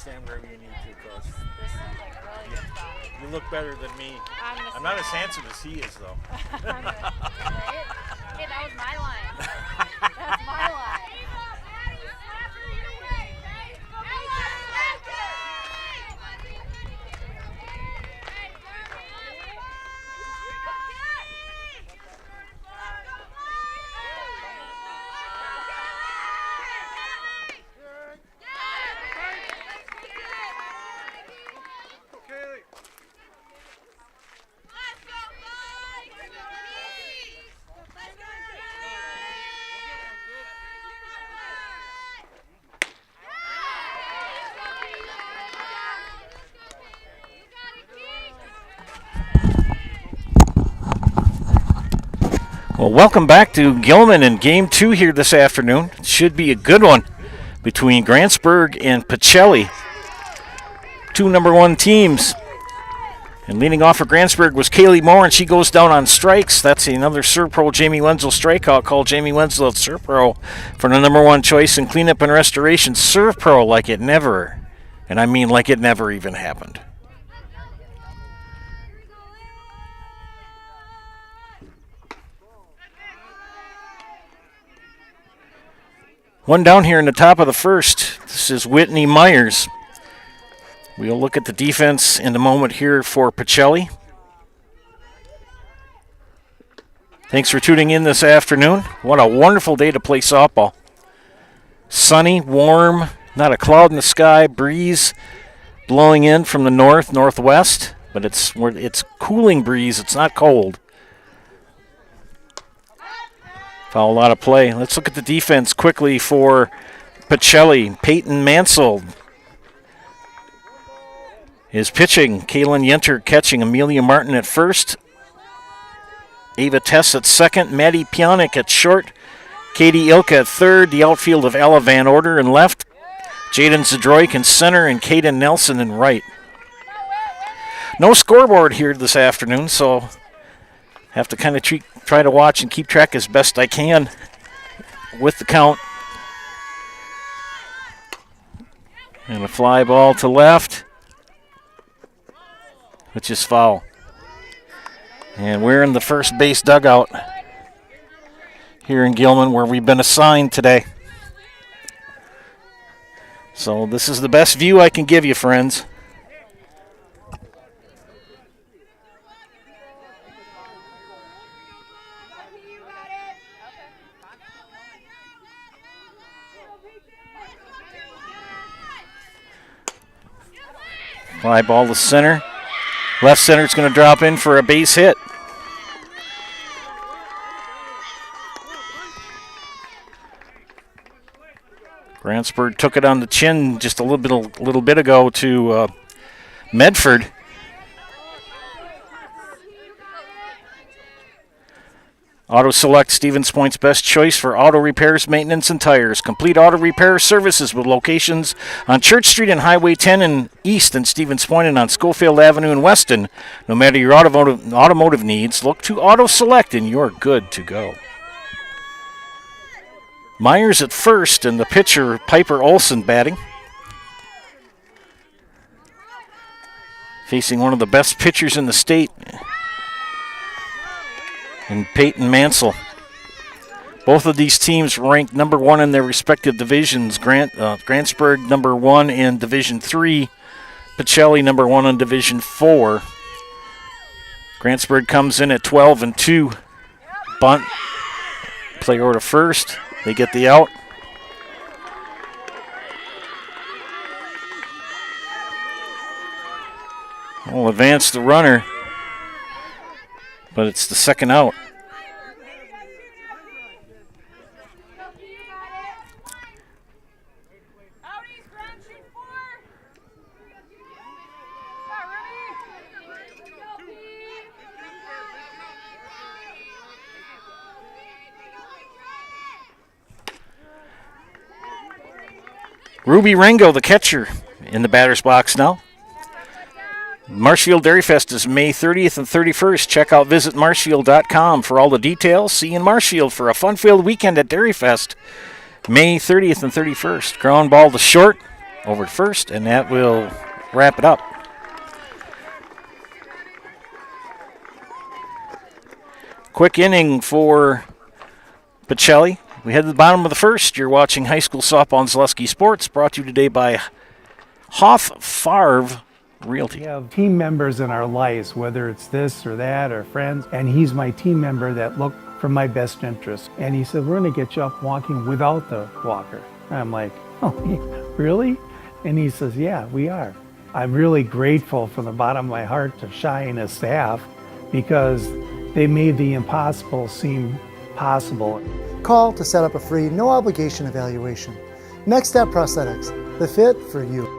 stand wherever you need to, Coach. This sounds like a really good spot. You look better than me. I'm not as handsome as he is, though. Right? Hey, that was my line. That's my line. Well, welcome back to Gilman in Game 2 here this afternoon. It should be a good one between Grantsburg and Pacelli, two number 1 teams. And leading off for Grantsburg was Kaylee Moore, and she goes down on strikes. That's another Serve Pro Jamie Wenzel strikeout. Call Jamie Wenzel at Serve Pro for the number 1 choice in cleanup and restoration. Serve Pro like it never, and I mean like it never even happened. One down here in the top of the first. This is Whitney Myers. We'll look at the defense in a moment here for Pacelli. Thanks for tuning in this afternoon. What a wonderful day to play softball. Sunny, warm, not a cloud in the sky, breeze blowing in from the northwest, but it's cooling breeze. It's not cold. Foul out of play. Let's look at the defense quickly for Pacelli. Peyton Mansell is pitching. Kaylin Yenter catching. Amelia Martin at first. Ava Tess at second. Maddie Pionik at short. Katie Ilka at third. The outfield of Ella Van Order in left. Jaden Zadroik in center and Kaden Nelson in right. No scoreboard here this afternoon, so have to kind of try to watch and keep track as best I can with the count. And a fly ball to left, which is foul. And we're in the first base dugout here in Gilman where we've been assigned today. So this is the best view I can give you, friends. Fly ball to center. Left center's going to drop in for a base hit. Grantsburg took it on the chin just a little bit ago to Medford. Auto Select, Stevens Point's best choice for auto repairs, maintenance, and tires. Complete auto repair services with locations on Church Street and Highway 10 in East and Stevens Point and on Schofield Avenue in Weston. No matter your automotive needs, look to Auto Select and you're good to go. Myers at first and the pitcher Piper Olson batting. Facing one of the best pitchers in the state, and Peyton Mansell. Both of these teams ranked number 1 in their respective divisions. Grantsburg number 1 in Division 3. Pacelli number 1 in Division 4. Grantsburg comes in at 12-2. Bunt. Play over to first. They get the out. We'll advance the runner, but it's the second out. Ruby Ringo, the catcher, in the batter's box now. Marshfield Dairy Fest is May 30th and 31st. Check out visitmarshfield.com for all the details. See you in Marshfield for a fun-filled weekend at Dairy Fest, May 30th and 31st. Ground ball to short. over to first, and that will wrap it up. Quick inning for Pacelli. We head to the bottom of the first. You're watching High School Softball on Zaleski Sports, brought to you today by Hoff Farv Realty. We have team members in our lives, whether it's this or that or friends, and he's my team member that look for my best interest. And he said, we're going to get you up walking without the walker. And I'm like, oh, really? And he says, yeah, we are. I'm really grateful from the bottom of my heart to Shai and his staff because they made the impossible seem possible. Call to set up a free, no obligation evaluation. Next Step Prosthetics, the fit for you.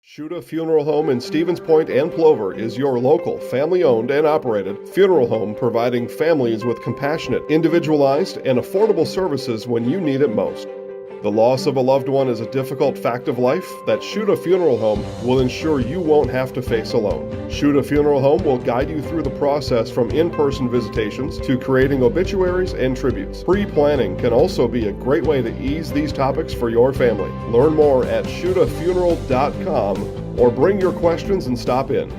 Shuda Funeral Home in Stevens Point and Plover is your local, family-owned and operated funeral home providing families with compassionate, individualized, and affordable services when you need it most. The loss of a loved one is a difficult fact of life that Shuda Funeral Home will ensure you won't have to face alone. Shuda Funeral Home will guide you through the process from in-person visitations to creating obituaries and tributes. Pre-planning can also be a great way to ease these topics for your family. Learn more at shudafuneral.com or bring your questions and stop in.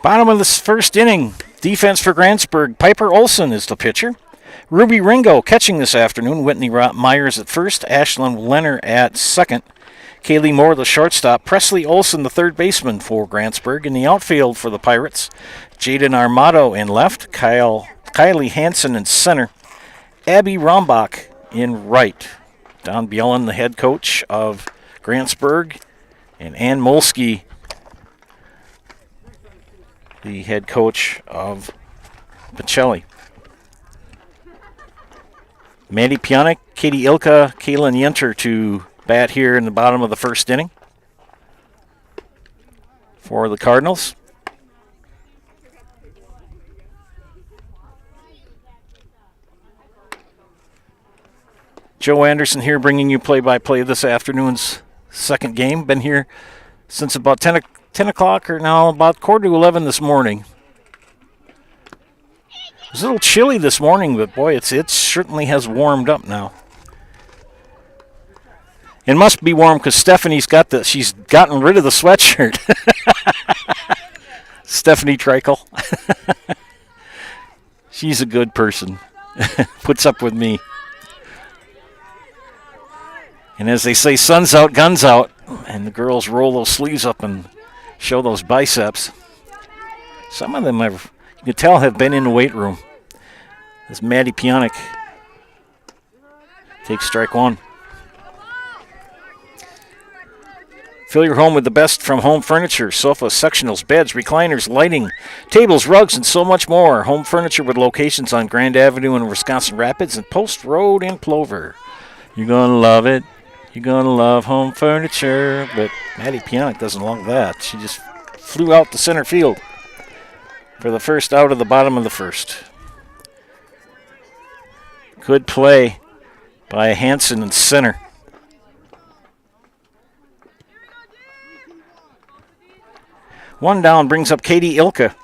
Bottom of this first inning. Defense for Grantsburg. Piper Olson is the pitcher. Ruby Ringo catching this afternoon. Whitney Myers at first. Ashlyn Lenner at second. Kaylee Moore, the shortstop. Presley Olson, the third baseman for Grantsburg. In the outfield for the Pirates, Jaden Armato in left. Kylie Hansen in center. Abby Rombach in right. Don Bielen, the head coach of Grantsburg. And Ann Molsky, the head coach of Pacelli. Maddie Pionik, Katie Ilka, Kaylin Yenter to bat here in the bottom of the first inning for the Cardinals. Joe Anderson here bringing you play-by-play this afternoon's second game. Been here since about 10 o'clock or now about quarter to 11 this morning. It was a little chilly this morning, but boy, it certainly has warmed up now. It must be warm because she's gotten rid of the sweatshirt. Stephanie Treichel. She's a good person. Puts up with me. And as they say, sun's out, guns out. And the girls roll those sleeves up and show those biceps. Some of them you can tell have been in the weight room. As Maddie Pionik takes strike one. Fill your home with the best from home furniture, sofas, sectionals, beds, recliners, lighting, tables, rugs, and so much more. Home furniture with locations on Grand Avenue in Wisconsin Rapids and Post Road in Plover. You're going to love it. You're going to love home furniture. But Maddie Pionik doesn't love that. She just flew out to center field for the first out of the bottom of the first. Good play by Hansen in center. One down brings up Katie Ilka.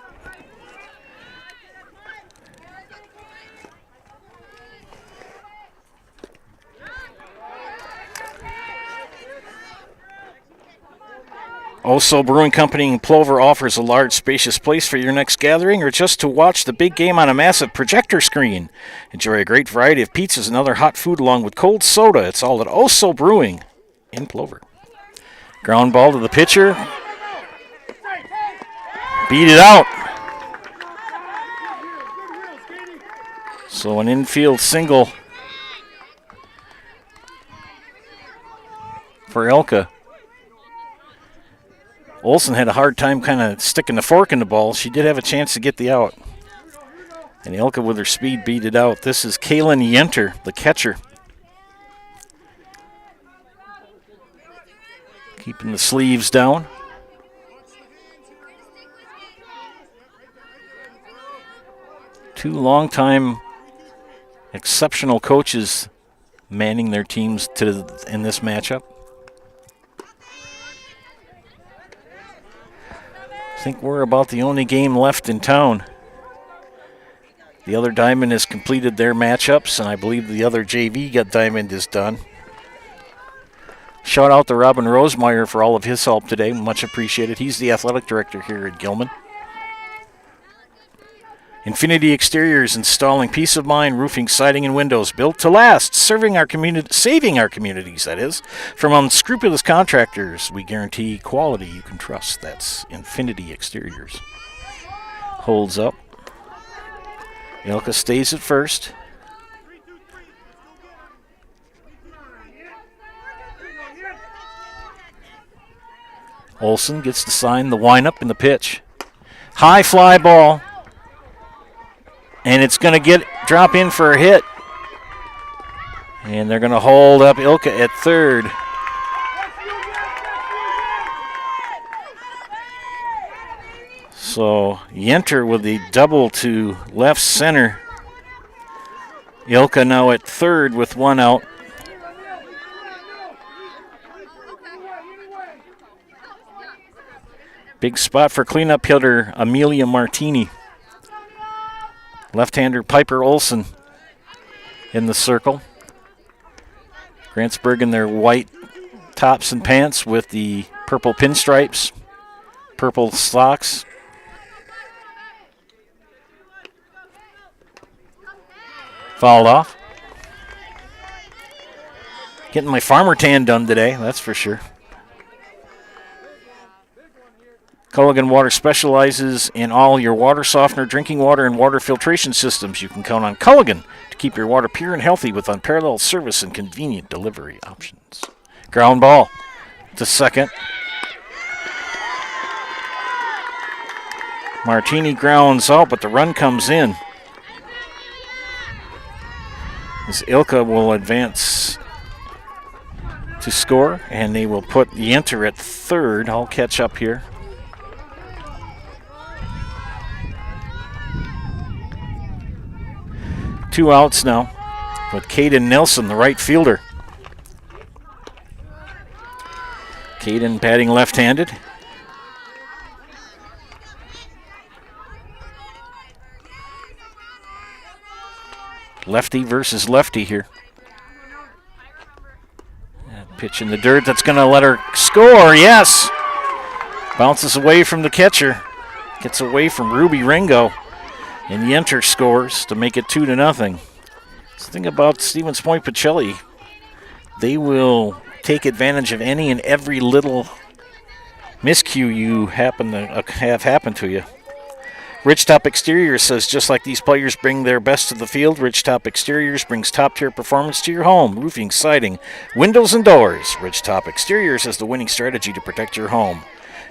Also, Brewing Company in Plover offers a large, spacious place for your next gathering or just to watch the big game on a massive projector screen. Enjoy a great variety of pizzas and other hot food along with cold soda. It's all at Oso Brewing in Plover. Ground ball to the pitcher. Beat it out. So an infield single for Ilka. Olsen had a hard time kind of sticking the fork in the ball. She did have a chance to get the out. And Ilka with her speed beat it out. This is Kaylin Yenter, the catcher. Keeping the sleeves down. Two longtime exceptional coaches manning their teams in this matchup. I think we're about the only game left in town. The other diamond has completed their matchups, and I believe the other JV diamond is done. Shout out to Robin Rosemeyer for all of his help today. Much appreciated. He's the athletic director here at Gilman. Infinity Exteriors, installing peace of mind roofing, siding, and windows built to last, saving our communities, that is. From unscrupulous contractors, we guarantee quality you can trust. That's Infinity Exteriors. Holds up. Ilka stays at first. Olsen gets to sign the windup in the pitch. High fly ball. And it's going to drop in for a hit. And they're going to hold up Ilka at third. So Yenter with the double to left center. Ilka now at third with one out. Big spot for cleanup hitter Amelia Martini. Left-hander Piper Olsen in the circle. Grantsburg in their white tops and pants with the purple pinstripes, purple socks. Fouled off. Getting my farmer tan done today, that's for sure. Culligan Water specializes in all your water softener, drinking water, and water filtration systems. You can count on Culligan to keep your water pure and healthy with unparalleled service and convenient delivery options. Ground ball to second. Martini grounds out, but the run comes in. As Ilka will advance to score, and they will put Yenter at third. I'll catch up here. Two outs now with Caden Nelson, the right fielder. Caden batting left-handed. Lefty versus lefty here. That pitch in the dirt, that's going to let her score, yes! Bounces away from the catcher. Gets away from Ruby Ringo. And Yenter scores to make it 2-0. The thing about Stevens Point Pacelli, they will take advantage of any and every little miscue you happen to have happen to you. Ridgetop Exteriors says, just like these players bring their best to the field, Ridgetop Exteriors brings top-tier performance to your home. Roofing, siding, windows, and doors. Ridgetop Exteriors has the winning strategy to protect your home.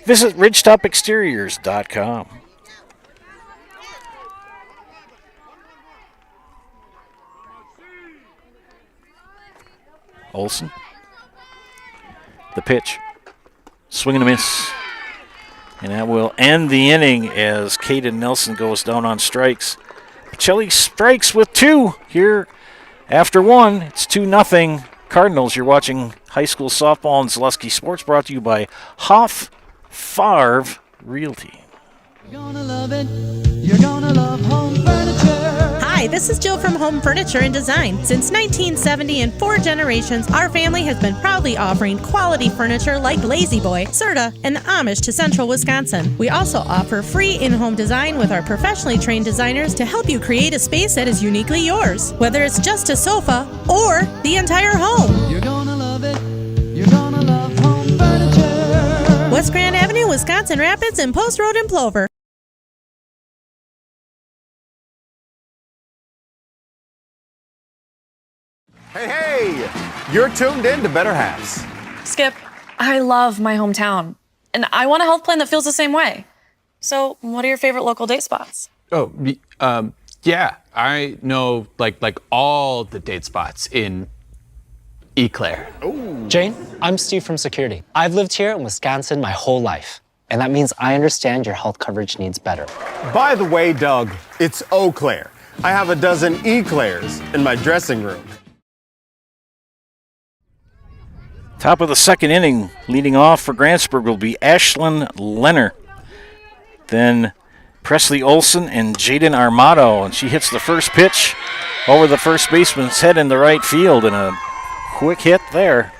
Visit ridgetopexteriors.com. Olsen. The pitch. Swing and a miss. And that will end the inning as Caden Nelson goes down on strikes. Pacelli strikes with two here after one. It's 2-0 Cardinals. You're watching high school softball and Zaleski Sports, brought to you by Hoff Favre Realty. You're gonna love it. You're gonna love home furniture. Hi, this is Jill from Home Furniture and Design. Since 1970 and 4 generations, our family has been proudly offering quality furniture like Lazy Boy, Serta, and the Amish to Central Wisconsin. We also offer free in-home design with our professionally trained designers to help you create a space that is uniquely yours, whether it's just a sofa or the entire home. You're gonna love it. You're gonna love home furniture. West Grand Avenue, Wisconsin Rapids, and Post Road in Plover. Hey, you're tuned in to Better Halves. Skip, I love my hometown, and I want a health plan that feels the same way. So, what are your favorite local date spots? Oh, yeah, I know like all the date spots in Eau Claire. Ooh. Jane, I'm Steve from Security. I've lived here in Wisconsin my whole life, and that means I understand your health coverage needs better. By the way, Doug, it's Eau Claire. I have a dozen Eclairs in my dressing room. Top of the second inning, leading off for Grantsburg will be Ashlyn Leonard. Then Presley Olson and Jaden Armato, and she hits the first pitch over the first baseman's head in the right field, and a quick hit there.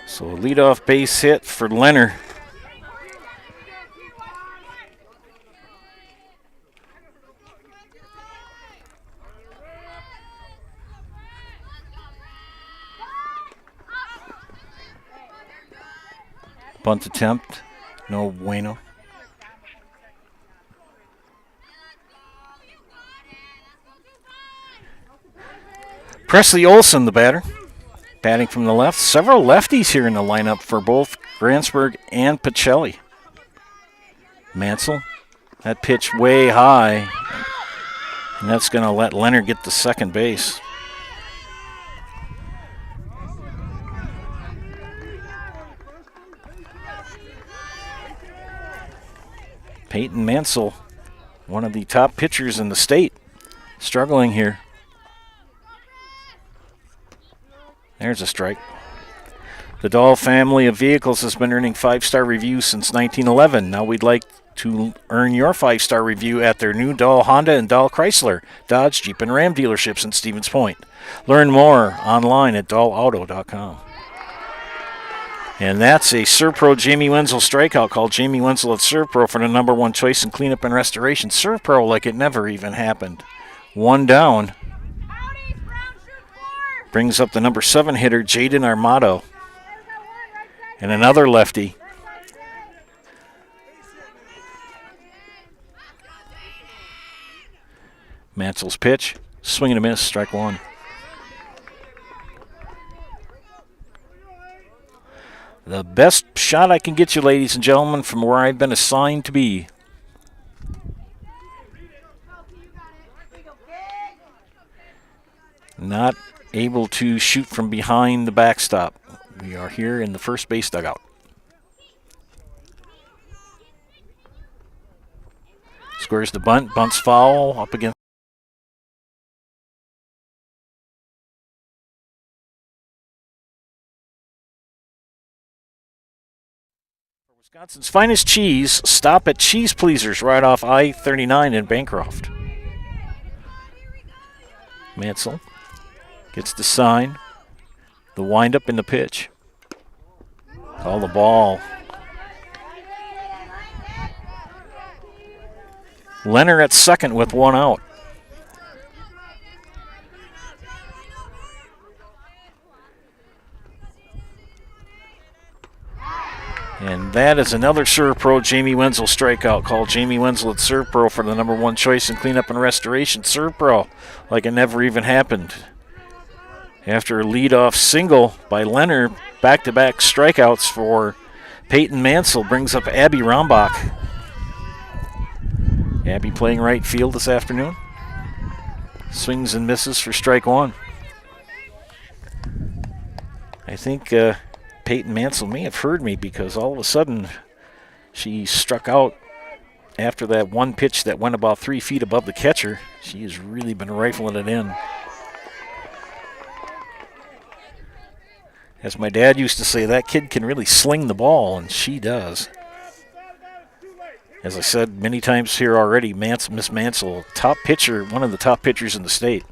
So a leadoff base hit for Leonard. Bunt attempt, no bueno. Presley Olson, the batter, batting from the left. Several lefties here in the lineup for both Grantsburg and Pacelli. Mansell, that pitch way high, and that's going to let Leonard get to second base. Peyton Mansell, one of the top pitchers in the state, struggling here. There's a strike. The Dahl family of vehicles has been earning 5-star reviews since 1911. Now we'd like to earn your 5-star review at their new Dahl Honda and Dahl Chrysler, Dodge, Jeep, and Ram dealerships in Stevens Point. Learn more online at dahlauto.com. And that's a ServPro Jamie Wenzel strikeout. Call Jamie Wenzel at ServPro for the #1 choice in cleanup and restoration. ServPro like it never even happened. One down. Brings up the #7 hitter, Jaden Armato. And another lefty. Mansell's pitch. Swing and a miss, strike one. The best shot I can get you, ladies and gentlemen, from where I've been assigned to be. Not able to shoot from behind the backstop. We are here in the first base dugout. Squares the bunt, bunts foul, up against. Wisconsin's finest cheese, stop at Cheese Pleasers right off I-39 in Bancroft. Mansell gets the sign, the windup in the pitch. Call the ball. Leonard at second with one out. And that is another ServPro Jamie Wenzel strikeout. Call Jamie Wenzel at ServPro for the #1 choice in cleanup and restoration. ServPro, like it never even happened. After a leadoff single by Leonard, back-to-back strikeouts for Peyton Mansell brings up Abby Rombach. Abby playing right field this afternoon. Swings and misses for strike one. I think Peyton Mansell may have heard me because all of a sudden she struck out after that one pitch that went about 3 feet above the catcher. She has really been rifling it in. As my dad used to say, that kid can really sling the ball, and she does. As I said many times here already, Miss Mansell, top pitcher, one of the top pitchers in the state.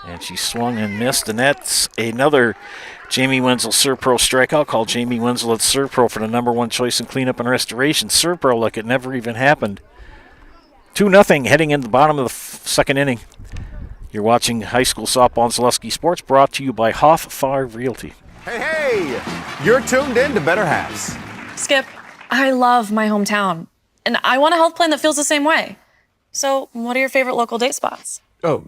And she swung and missed, and that's another Jamie Wenzel ServPro strikeout. Call Jamie Wenzel at ServPro for the #1 choice in cleanup and restoration. ServPro like it never even happened. 2-0 heading into the bottom of the second inning. You're watching High School Softball and Zaleski Sports, brought to you by Hoff Farm Realty. Hey, you're tuned in to Better Halves. Skip, I love my hometown, and I want a health plan that feels the same way. So, what are your favorite local date spots? Oh,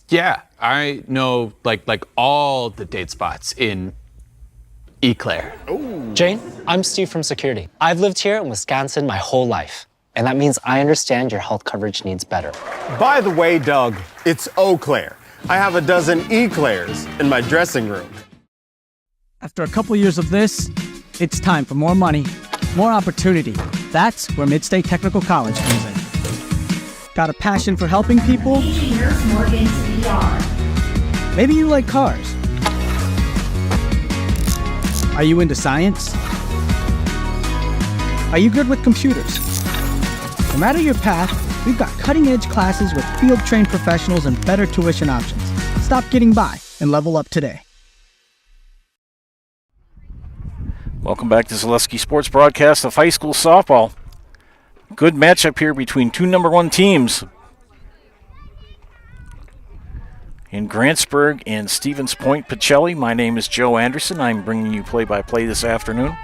yeah, I know like all the date spots in Eau Claire. Jane, I'm Steve from Security. I've lived here in Wisconsin my whole life, and that means I understand your health coverage needs better. By the way, Doug, it's Eau Claire. I have a dozen Eclairs in my dressing room. After a couple years of this, it's time for more money, more opportunity. That's where Midstate Technical College comes in. Got a passion for helping people? Maybe you like cars. Are you into science? Are you good with computers? No matter your path, we've got cutting-edge classes with field-trained professionals and better tuition options. Stop getting by and level up today. Welcome back to Zaleski Sports Broadcast of high school softball. Good matchup here between two number 1 teams in Grantsburg and Stevens Point Pacelli. My name is Joe Anderson. I'm bringing you play-by-play this afternoon.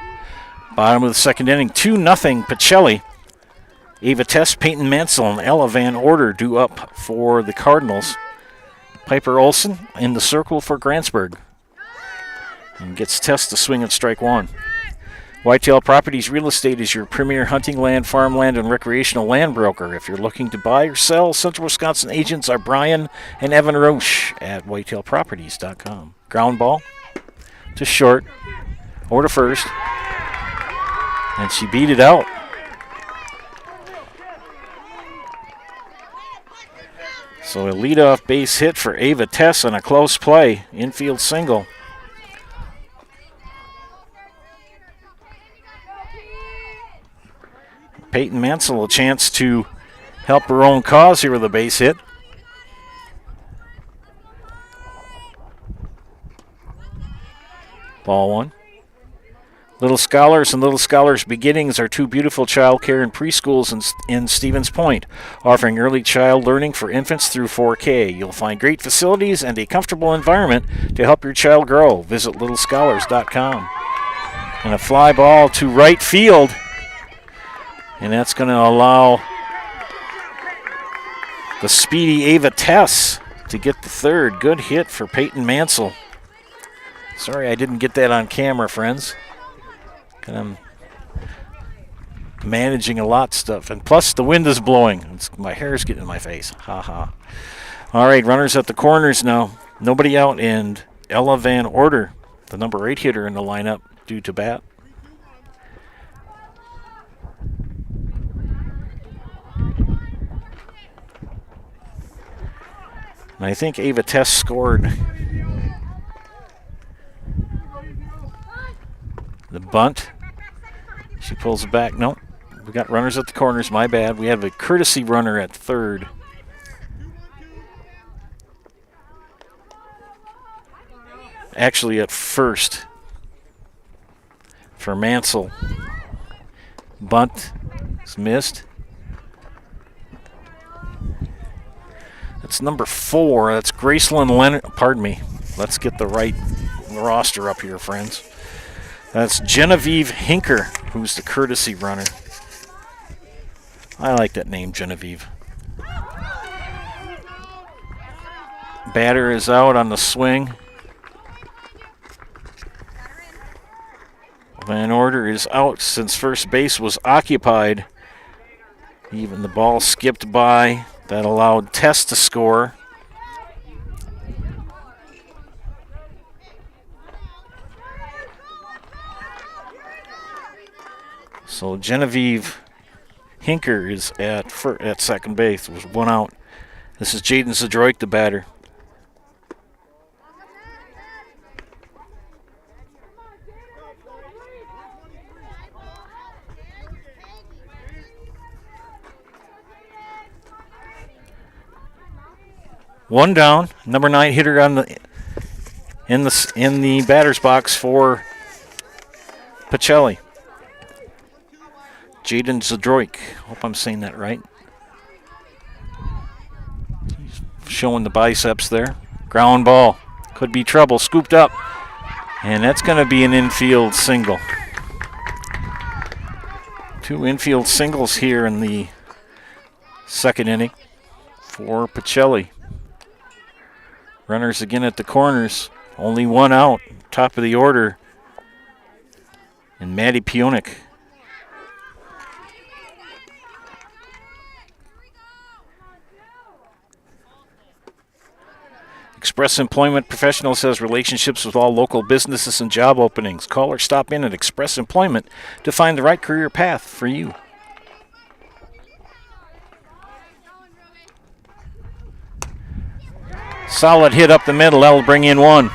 Bottom of the second inning, 2-0 Pacelli. Ava Tess, Peyton Mansell, and Ella Van Order due up for the Cardinals. Piper Olson in the circle for Grantsburg. And gets Tess to swing at strike 1. Whitetail Properties Real Estate is your premier hunting land, farmland, and recreational land broker. If you're looking to buy or sell, Central Wisconsin agents are Brian and Evan Roche at whitetailproperties.com. Ground ball to short or to first. And she beat it out. So a leadoff base hit for Ava Tess on a close play. Infield single. Peyton Mansell a chance to help her own cause here with a base hit. Ball 1. Little Scholars and Little Scholars Beginnings are two beautiful child care and preschools in Stevens Point, offering early child learning for infants through 4K. You'll find great facilities and a comfortable environment to help your child grow. Visit littlescholars.com. And a fly ball to right field. And that's going to allow the speedy Ava Tess to get the third. Good hit for Peyton Mansell. Sorry I didn't get that on camera, friends. I'm managing a lot of stuff. And plus the wind is blowing. My hair's getting in my face. Ha ha. All right, runners at the corners now. Nobody out, and Ella Van Order, the number 8 hitter in the lineup, due to bat. And I think Ava Tess scored. The bunt. She pulls it back. Nope. We got runners at the corners. My bad. We have a courtesy runner at third. Actually at first for Mansell. Bunt is missed. That's number 4. That's Gracelyn Leonard. Pardon me. Let's get the right roster up here, friends. That's Genevieve Hinker, who's the courtesy runner. I like that name, Genevieve. Batter is out on the swing. Van Order is out since first base was occupied. Even the ball skipped by. That allowed Tess to score. So Genevieve Hinker is at second base. There was one out. This is Jaden Zadroik, the batter. One down, number 9 hitter on in the batter's box for Pacelli. Jaden Zadroik. Hope I'm saying that right. He's showing the biceps there. Ground ball. Could be trouble. Scooped up. And that's going to be an infield single. 2 infield singles here in the second inning for Pacelli. Runners again at the corners. Only one out. Top of the order. And Maddie Pionik. Express Employment Professionals has relationships with all local businesses and job openings. Call or stop in at Express Employment to find the right career path for you. Solid hit up the middle. That'll bring in one.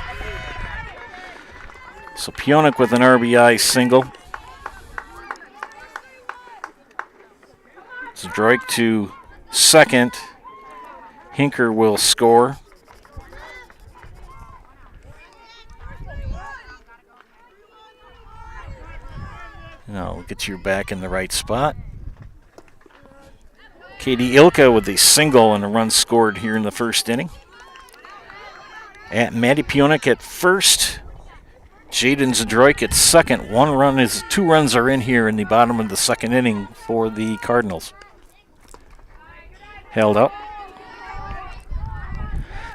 So Pionik with an RBI single. Zdroik to second. Hinker will score. Now we'll get you back in the right spot. Katie Ilka with a single and a run scored here in the first inning. At Maddie Pionik at first. Jaden Zdroik at second. 2 runs are in here in the bottom of the second inning for the Cardinals. Held up.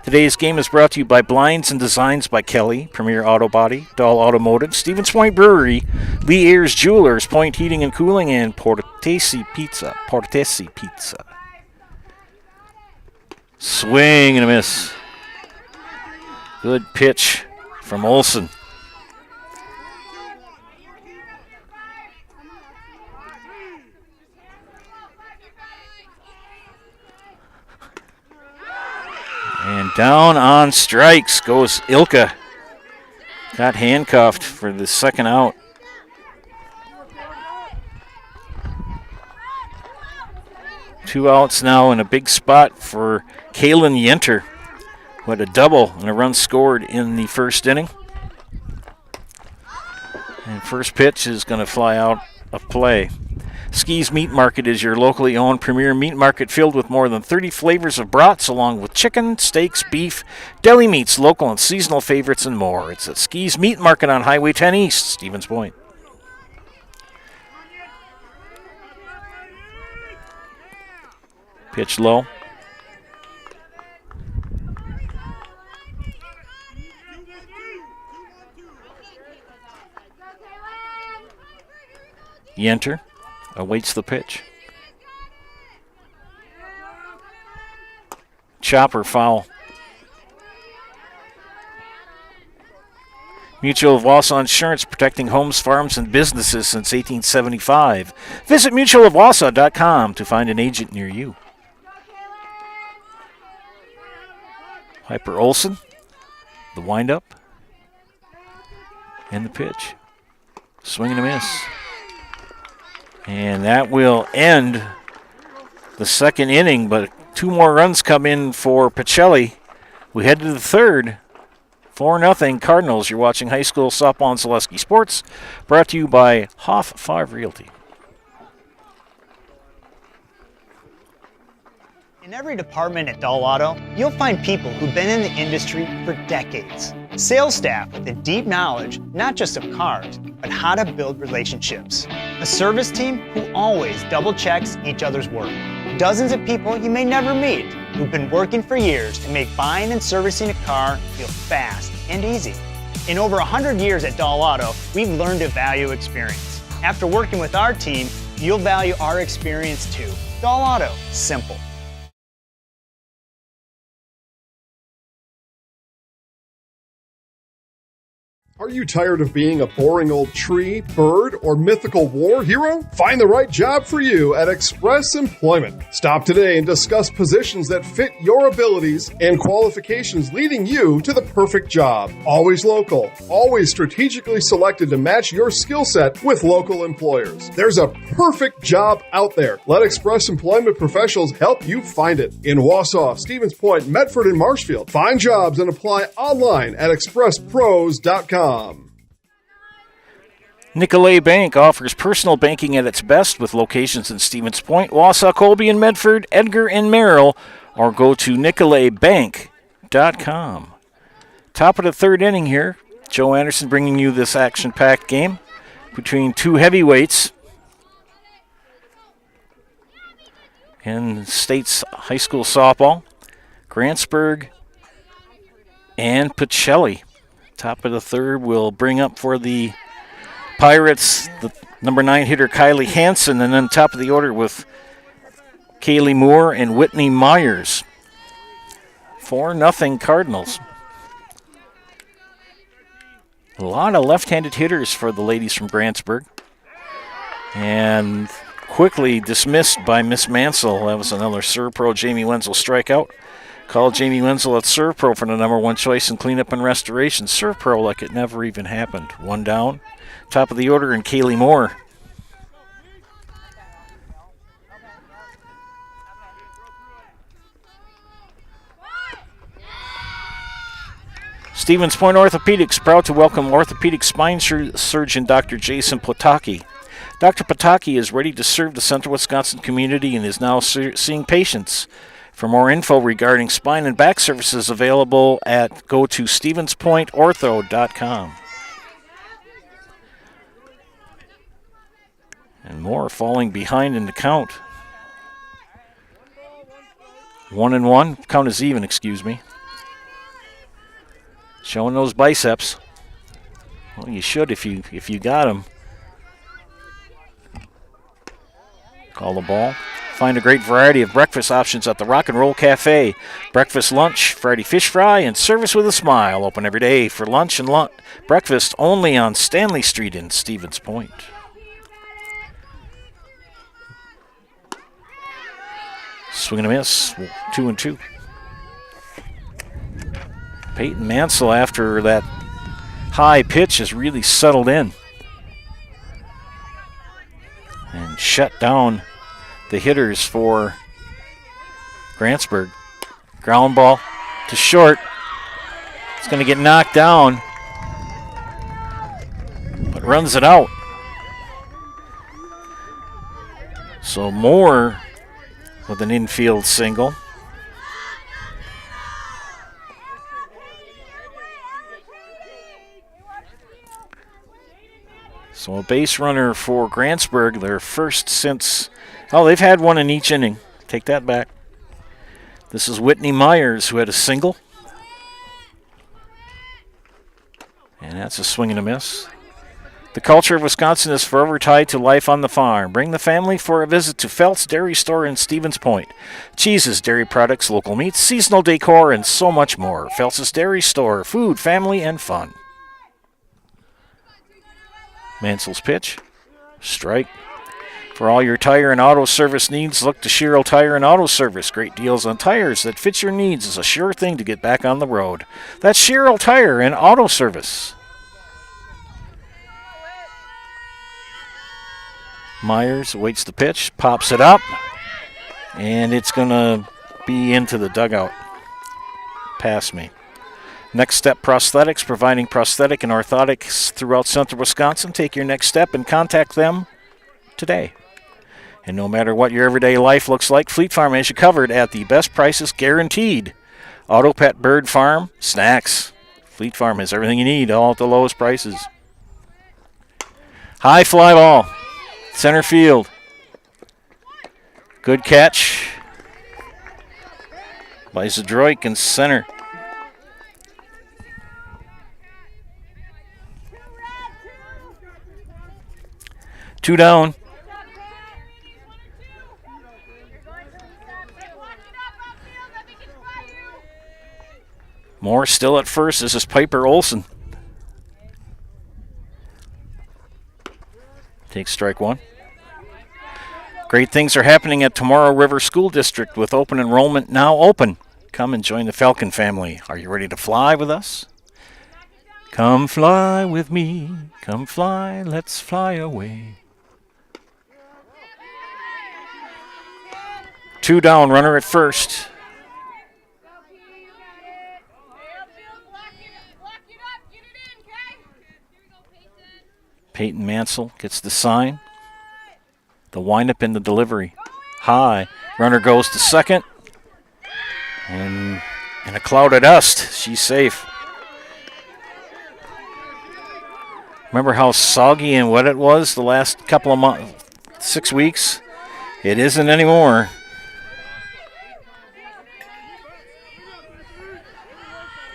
Today's game is brought to you by Blinds and Designs by Kelly, Premier Auto Body, Dahl Automotive, Stevens Point Brewery, Lee Ayers Jewelers, Point Heating and Cooling, and Portesi Pizza. Swing and a miss. Good pitch from Olsen. And down on strikes goes Ilka. Got handcuffed for the second out. Two outs now in a big spot for Kaylin Yenter, who had a double and a run scored in the first inning. And first pitch is going to fly out of play. Ski's Meat Market is your locally owned premier meat market filled with more than 30 flavors of brats, along with chicken, steaks, beef, deli meats, local and seasonal favorites, and more. It's at Ski's Meat Market on Highway 10 East, Stevens Point. Pitch low. Yenter awaits the pitch. Chopper foul. Mutual of Wausau Insurance, protecting homes, farms, and businesses since 1875. Visit mutualofwausau.com to find an agent near you. Piper Olsen, the windup, and the pitch. Swing and a miss. And that will end the second inning, but 2 more runs come in for Pacelli. We head to the third. 4-0 Cardinals. You're watching high school softball and Zaleski Sports, brought to you by Hoff 5 Realty. In every department at Dahl Auto, you'll find people who've been in the industry for decades. Sales staff with a deep knowledge, not just of cars, but how to build relationships. A service team who always double checks each other's work. Dozens of people you may never meet who've been working for years to make buying and servicing a car feel fast and easy. In over 100 years at Dahl Auto, we've learned to value experience. After working with our team, you'll value our experience too. Dahl Auto, simple. Are you tired of being a boring old tree, bird, or mythical war hero? Find the right job for you at Express Employment. Stop today and discuss positions that fit your abilities and qualifications, leading you to the perfect job. Always local, always strategically selected to match your skill set with local employers. There's a perfect job out there. Let Express Employment professionals help you find it. In Wausau, Stevens Point, Medford, and Marshfield. Find jobs and apply online at expresspros.com. Nicolay Bank offers personal banking at its best with locations in Stevens Point, Wausau, Colby, and Medford, Edgar, and Merrill, or go to nicolaybank.com. Top of the third inning here. Joe Anderson bringing you this action-packed game between 2 heavyweights in State's high school softball, Grantsburg and Pacelli. Top of the third will bring up for the Pirates the number 9 hitter Kylie Hansen, and then top of the order with Kaylee Moore and Whitney Myers. 4-0 Cardinals. A lot of left-handed hitters for the ladies from Grantsburg. And quickly dismissed by Miss Mansell. That was another Serpro Jamie Wenzel strikeout. Call Jamie Wenzel at Serve Pro for the number one choice in cleanup and restoration. Serve Pro like it never even happened. One down. Top of the order, and Kaylee Moore. Stevens Point Orthopedics proud to welcome orthopedic spine surgeon Dr. Jason Potocki. Dr. Potocki is ready to serve the Central Wisconsin community and is now seeing patients. For more info regarding spine and back services available go to stevenspointortho.com. And Moore falling behind in the count. 1-1. Count is even, excuse me. Showing those biceps. Well, you should if you got them. Call the ball. Find a great variety of breakfast options at the Rock and Roll Cafe. Breakfast, lunch, Friday fish fry, and service with a smile. Open every day for lunch and breakfast only on Stanley Street in Stevens Point. Swing and a miss. 2-2. Peyton Mansell, after that high pitch, has really settled in and shut down the hitters for Grantsburg. Ground ball to short. It's going to get knocked down, but runs it out. So Moore with an infield single. So a base runner for Grantsburg, their first since, they've had one in each inning. Take that back. This is Whitney Myers, who had a single. And that's a swing and a miss. The culture of Wisconsin is forever tied to life on the farm. Bring the family for a visit to Felt's Dairy Store in Stevens Point. Cheeses, dairy products, local meats, seasonal decor, and so much more. Felt's Dairy Store, food, family, and fun. Mansell's pitch. Strike. For all your tire and auto service needs, look to Sherrill Tire and Auto Service. Great deals on tires that fit your needs is a sure thing to get back on the road. That's Sherrill Tire and Auto Service. Myers awaits the pitch, pops it up, and it's going to be into the dugout. Past me. Next Step Prosthetics, providing prosthetic and orthotics throughout Central Wisconsin. Take your next step and contact them today. And no matter what your everyday life looks like, Fleet Farm has you covered at the best prices guaranteed. Auto, pet, bird, farm, snacks. Fleet Farm has everything you need, all at the lowest prices. High fly ball. Center field. Good catch by Zadroik in center. Two down. Moore still at first. This is Piper Olson. Takes strike one. Great things are happening at Tomorrow River School District with open enrollment now open. Come and join the Falcon family. Are you ready to fly with us? Come fly with me. Come fly, let's fly away. Two down, runner at first. Peyton Mansell gets the sign. The windup in the delivery. High. Runner goes to second. And in a cloud of dust, she's safe. Remember how soggy and wet it was the last couple of months, 6 weeks? It isn't anymore.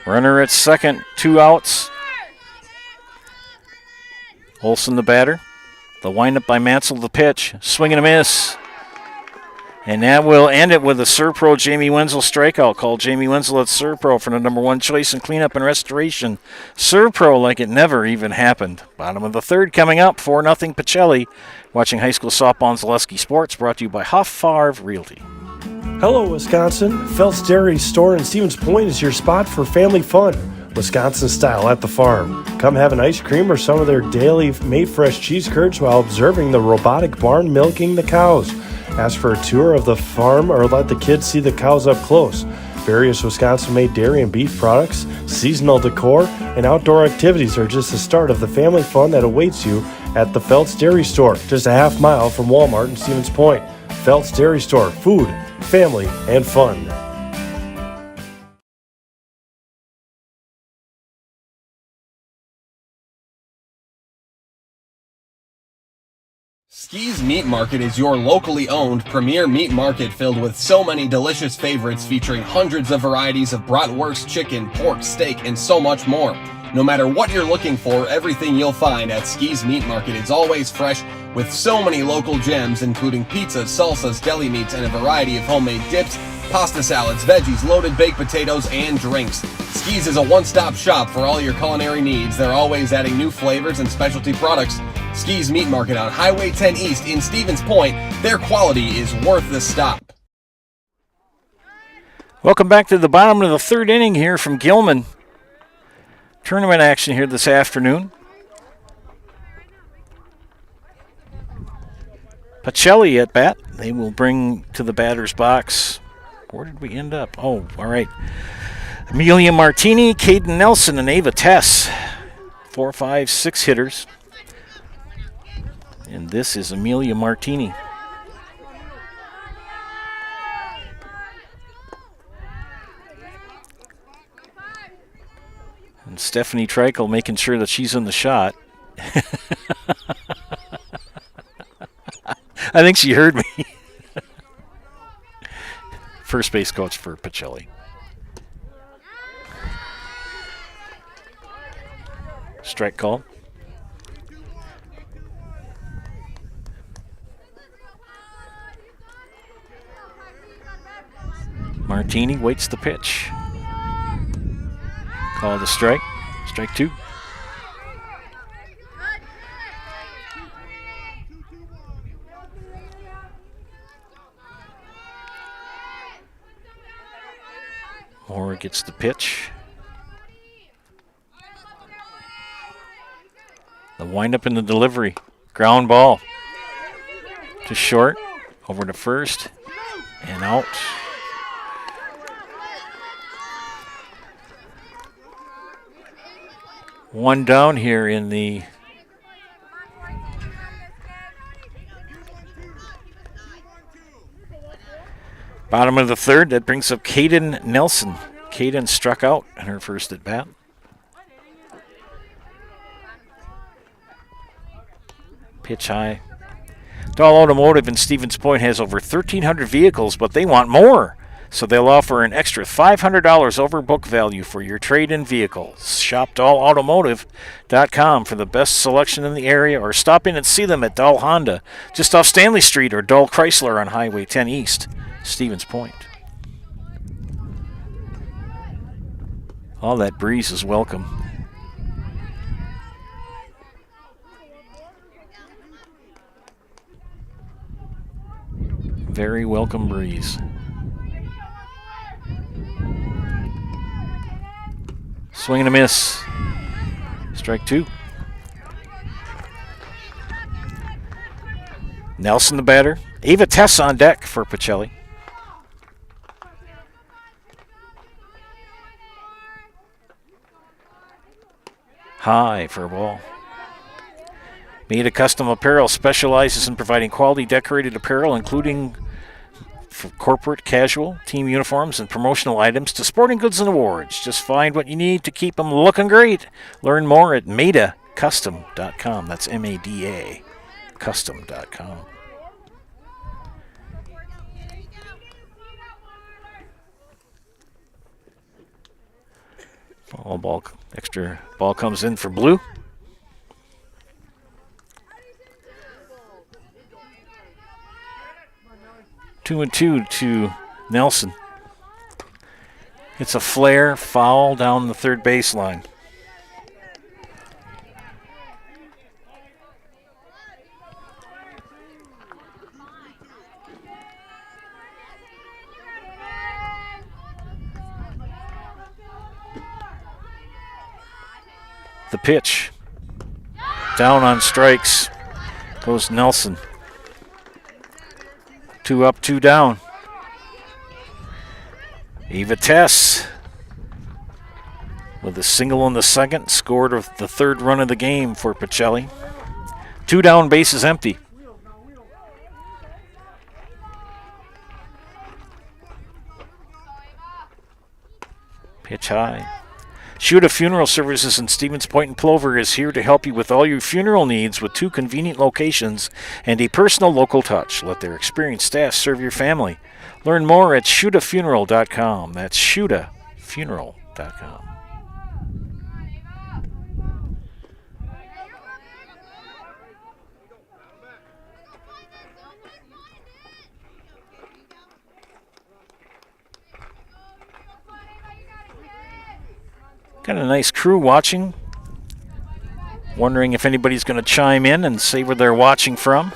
Runner at second, 2 outs. Olson the batter. The windup by Mansell, the pitch. Swing and a miss. And that will end it with a Serpro Jamie Wenzel strikeout. Call Jamie Wenzel at Serpro for the number one choice in cleanup and restoration. Serpro like it never even happened. Bottom of the third coming up, 4-0 Pacelli. Watching high school softball on Zaleski Sports, brought to you by Huff Favre Realty. Hello, Wisconsin. Phelps Dairy Store in Stevens Point is your spot for family fun. Wisconsin style at the farm. Come have an ice cream or some of their daily made fresh cheese curds while observing the robotic barn milking the cows. Ask for a tour of the farm or let the kids see the cows up close. Various Wisconsin-made dairy and beef products, seasonal decor, and outdoor activities are just the start of the family fun that awaits you at the Phelps Dairy Store, just a half mile from Walmart in Stevens Point. Phelps Dairy Store, food, family, and fun. Ski's Meat Market is your locally owned premier meat market filled with so many delicious favorites featuring hundreds of varieties of bratwurst, chicken, pork, steak, and so much more. No matter what you're looking for, everything you'll find at Ski's Meat Market is always fresh with so many local gems including pizzas, salsas, deli meats, and a variety of homemade dips, pasta salads, veggies, loaded baked potatoes, and drinks. Ski's is a one-stop shop for all your culinary needs. They're always adding new flavors and specialty products. Ski's Meat Market on Highway 10 East in Stevens Point. Their quality is worth the stop. Welcome back to the bottom of the third inning here from Gilman. Tournament action here this afternoon. Pacelli at bat. They will bring to the batter's box. Where did we end up? Oh, all right. Amelia Martini, Caden Nelson, and Ava Tess. 4, 5, 6 hitters. And this is Amelia Martini. And Stephanie Treichel making sure that she's in the shot. I think she heard me. First base coach for Pacelli. Strike call. Martini waits the pitch. Call the strike. Strike 2. Moore gets the pitch. The windup in the delivery. Ground ball. To short. Over to first. And out. One down here in the bottom of the third. That brings up Caden Nelson. Caden struck out in her first at bat. Pitch high. Dahl Automotive in Stevens Point has over 1,300 vehicles, but they want more. So they'll offer an extra $500 over book value for your trade-in vehicles. Shop DahlAutomotive.com for the best selection in the area, or stop in and see them at Dahl Honda, just off Stanley Street, or Dahl Chrysler on Highway 10 East, Stevens Point. All that breeze is welcome. Very welcome breeze. Swing and a miss. Strike 2. Nelson the batter. Ava Tess on deck for Pacelli. High for a ball. Made a Custom Apparel specializes in providing quality decorated apparel, including for corporate, casual, team uniforms, and promotional items to sporting goods and awards. Just find what you need to keep them looking great. Learn more at madacustom.com. That's M-A-D-A, custom.com. Extra ball comes in for Blue. Two and two to Nelson. It's a flare foul down the third baseline. The pitch. Down on strikes goes Nelson. 2 up, 2 down. Eva Tess with a single in the second, scored the third run of the game for Pacelli. 2 down, bases empty. Pitch high. Shuda Funeral Services in Stevens Point and Plover is here to help you with all your funeral needs with 2 convenient locations and a personal local touch. Let their experienced staff serve your family. Learn more at shudafuneral.com. That's shudafuneral.com. Got a nice crew watching. Wondering if anybody's going to chime in and say where they're watching from.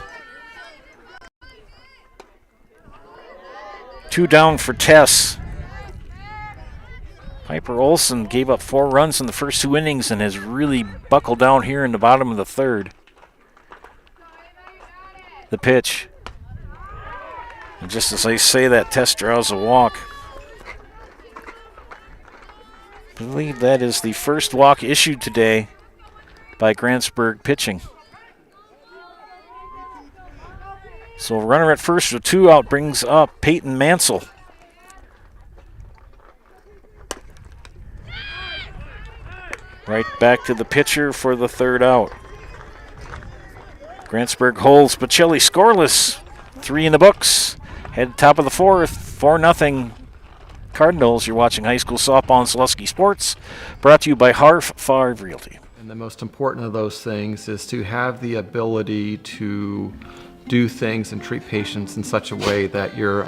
2 down for Tess. Piper Olson gave up 4 runs in the first 2 innings and has really buckled down here in the bottom of the third. The pitch. And just as I say that, Tess draws a walk. I believe that is the first walk issued today by Grantsburg pitching. So runner at first with 2 out brings up Peyton Mansell. Right back to the pitcher for the third out. Grantsburg holds Pacelli scoreless. 3 in the books. Head top of the 4th, 4-0. Cardinals. You're watching high school softball and Saleski Sports, brought to you by Harf Favre Realty. And the most important of those things is to have the ability to do things and treat patients in such a way that you're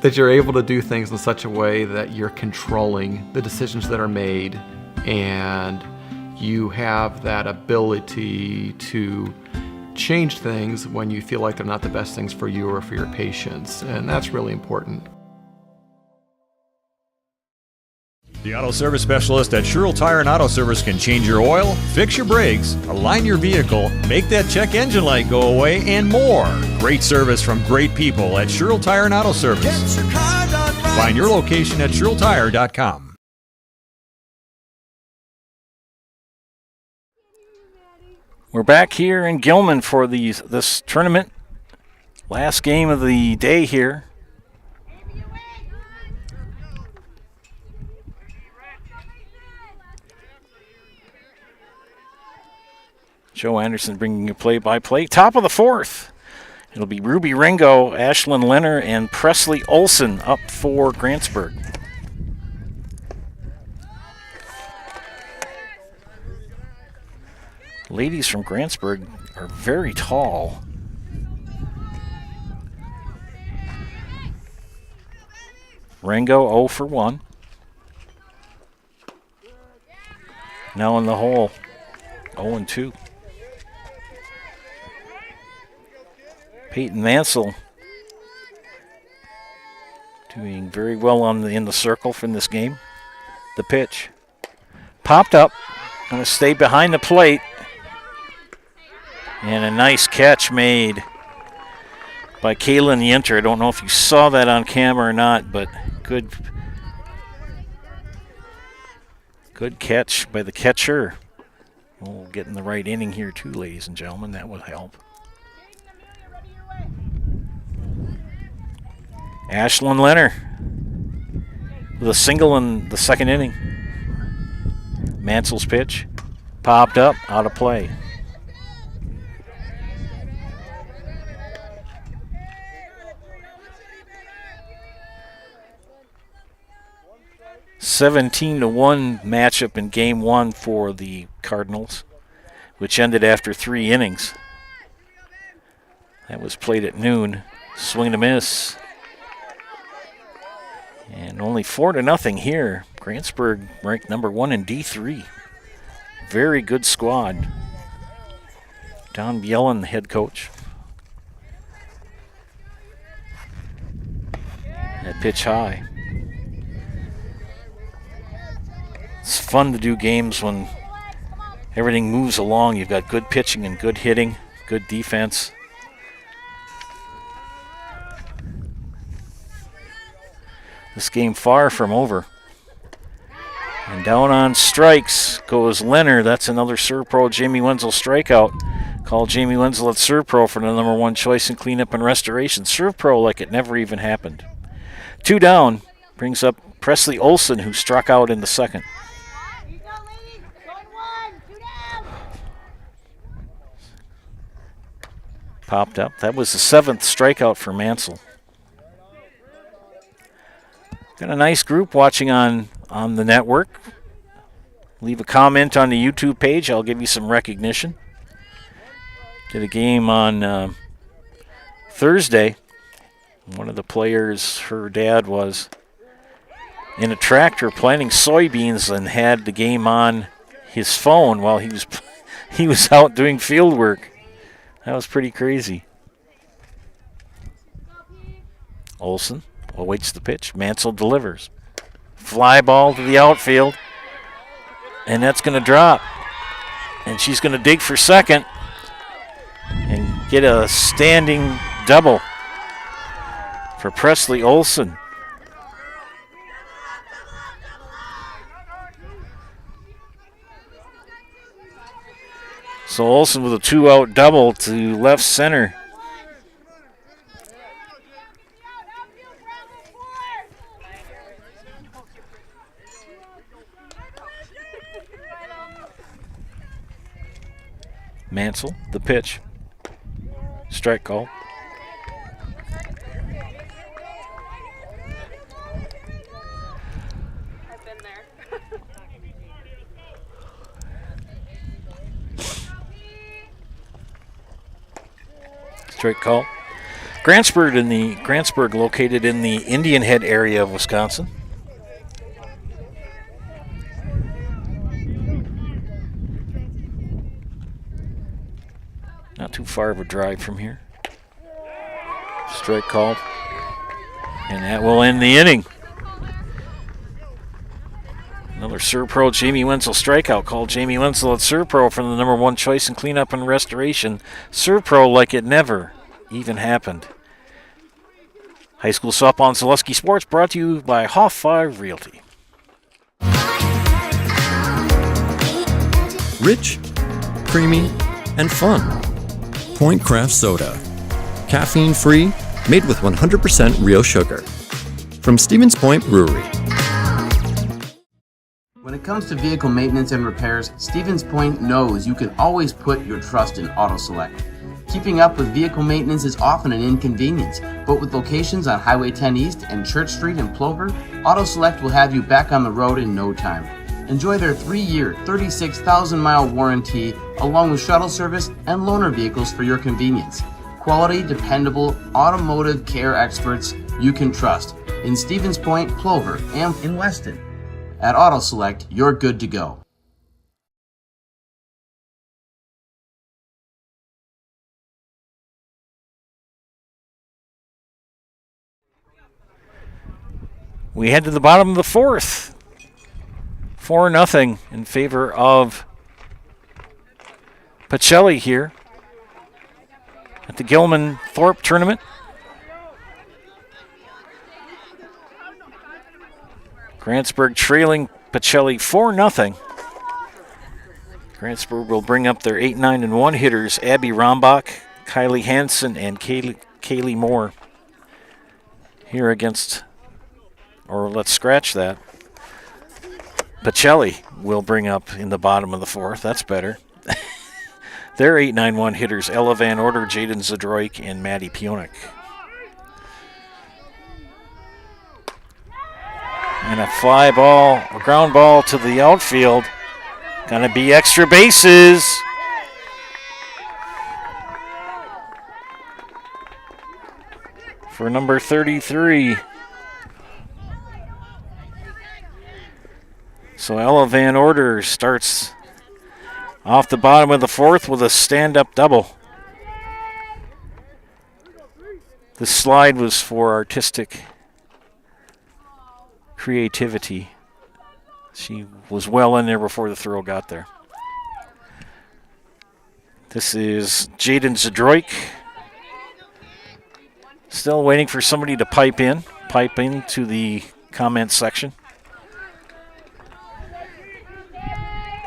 that you're able to do things in such a way that you're controlling the decisions that are made, and you have that ability to change things when you feel like they're not the best things for you or for your patients, and that's really important. The auto service specialist at Sherrill Tire and Auto Service can change your oil, fix your brakes, align your vehicle, make that check engine light go away, and more. Great service from great people at Sherrill Tire and Auto Service. Find your location at SherrillTire.com. We're back here in Gilman for this tournament. Last game of the day here. Joe Anderson bringing you play-by-play. Top of the 4th. It'll be Ruby Ringo, Ashlyn Leonard, and Presley Olson up for Grantsburg. Ladies from Grantsburg are very tall. Ringo 0 for 1. Now in the hole, 0 and 2. Peyton Mansell doing very well in the circle from this game. The pitch. Popped up. Going to stay behind the plate. And a nice catch made by Kaylin Yenter. I don't know if you saw that on camera or not, but good catch by the catcher. We'll get in the right inning here too, ladies and gentlemen. That will help. Ashlyn Leonard with a single in the second inning. Mansell's pitch popped up, out of play. (17-1) matchup in Game 1 for the Cardinals, which ended after 3 innings. That was played at noon. Swing and a miss. And only 4-0 here. Grantsburg ranked number 1 in D3. Very good squad. Don Bielen, the head coach. That pitch high. fun to do games when everything moves along. You've got good pitching and good hitting, good defense. This game far from over. And down on strikes goes Leonard. That's another Serve Pro Jamie Wenzel strikeout. Call Jamie Wenzel at Serve Pro for the #1 choice in cleanup and restoration. Serve Pro like it never even happened. 2 down brings up Presley Olson, who struck out in the second. Popped up. That was the 7th strikeout for Mansell. Got a nice group watching on the network. Leave a comment on the YouTube page. I'll give you some recognition. Did a game on Thursday. One of the players, her dad was in a tractor planting soybeans and had the game on his phone while he was out doing field work. That was pretty crazy. Olson awaits the pitch. Mansell delivers. Fly ball to the outfield. And that's going to drop. And she's going to dig for second and get a standing double for Presley Olson. So Olson with a 2-out double to left center. Mansell, the pitch. Strike call. I've been there. Strike call. Grantsburg located in the Indian Head area of Wisconsin. Not too far of a drive from here. Strike called. And that will end the inning. Another Serve Pro Jamie Wenzel strikeout. Called Jamie Wenzel at Serve Pro for the #1 choice in cleanup and restoration. Serve Pro like it never even happened. High school softball on Zaleski Sports brought to you by Hoff 5 Realty. Rich, creamy, and fun. Point Craft Soda. Caffeine free, made with 100% real sugar. From Stevens Point Brewery. When it comes to vehicle maintenance and repairs, Stevens Point knows you can always put your trust in Auto Select. Keeping up with vehicle maintenance is often an inconvenience, but with locations on Highway 10 East and Church Street in Plover, Auto Select will have you back on the road in no time. Enjoy their 3-year, 36,000-mile warranty, along with shuttle service and loaner vehicles for your convenience. Quality, dependable, automotive care experts you can trust in Stevens Point, Plover, and in Weston. At Auto Select, you're good to go. We head to the bottom of the 4th. 4-0 in favor of Pacelli here at the Gilman Thorpe tournament. Grantsburg trailing Pacelli 4-0. Grantsburg will bring up their 8, 9, and 1 hitters, Abby Rombach, Kylie Hansen, and Kaylee Moore. Here against, or let's scratch that. Pacelli will bring up in the bottom of the 4th. That's better. Their 8, 9, 1 hitters, Ella Van Order, Jaden Zadroik, and Maddie Pionik. And a fly ball, a ground ball to the outfield. Gonna be extra bases. For number 33. So Ella Van Order starts off the bottom of the 4th with a stand-up double. The slide was for artistic creativity. She was well in there before the throw got there. This is Jaden Zadroik. Still waiting for somebody to pipe into the comment section.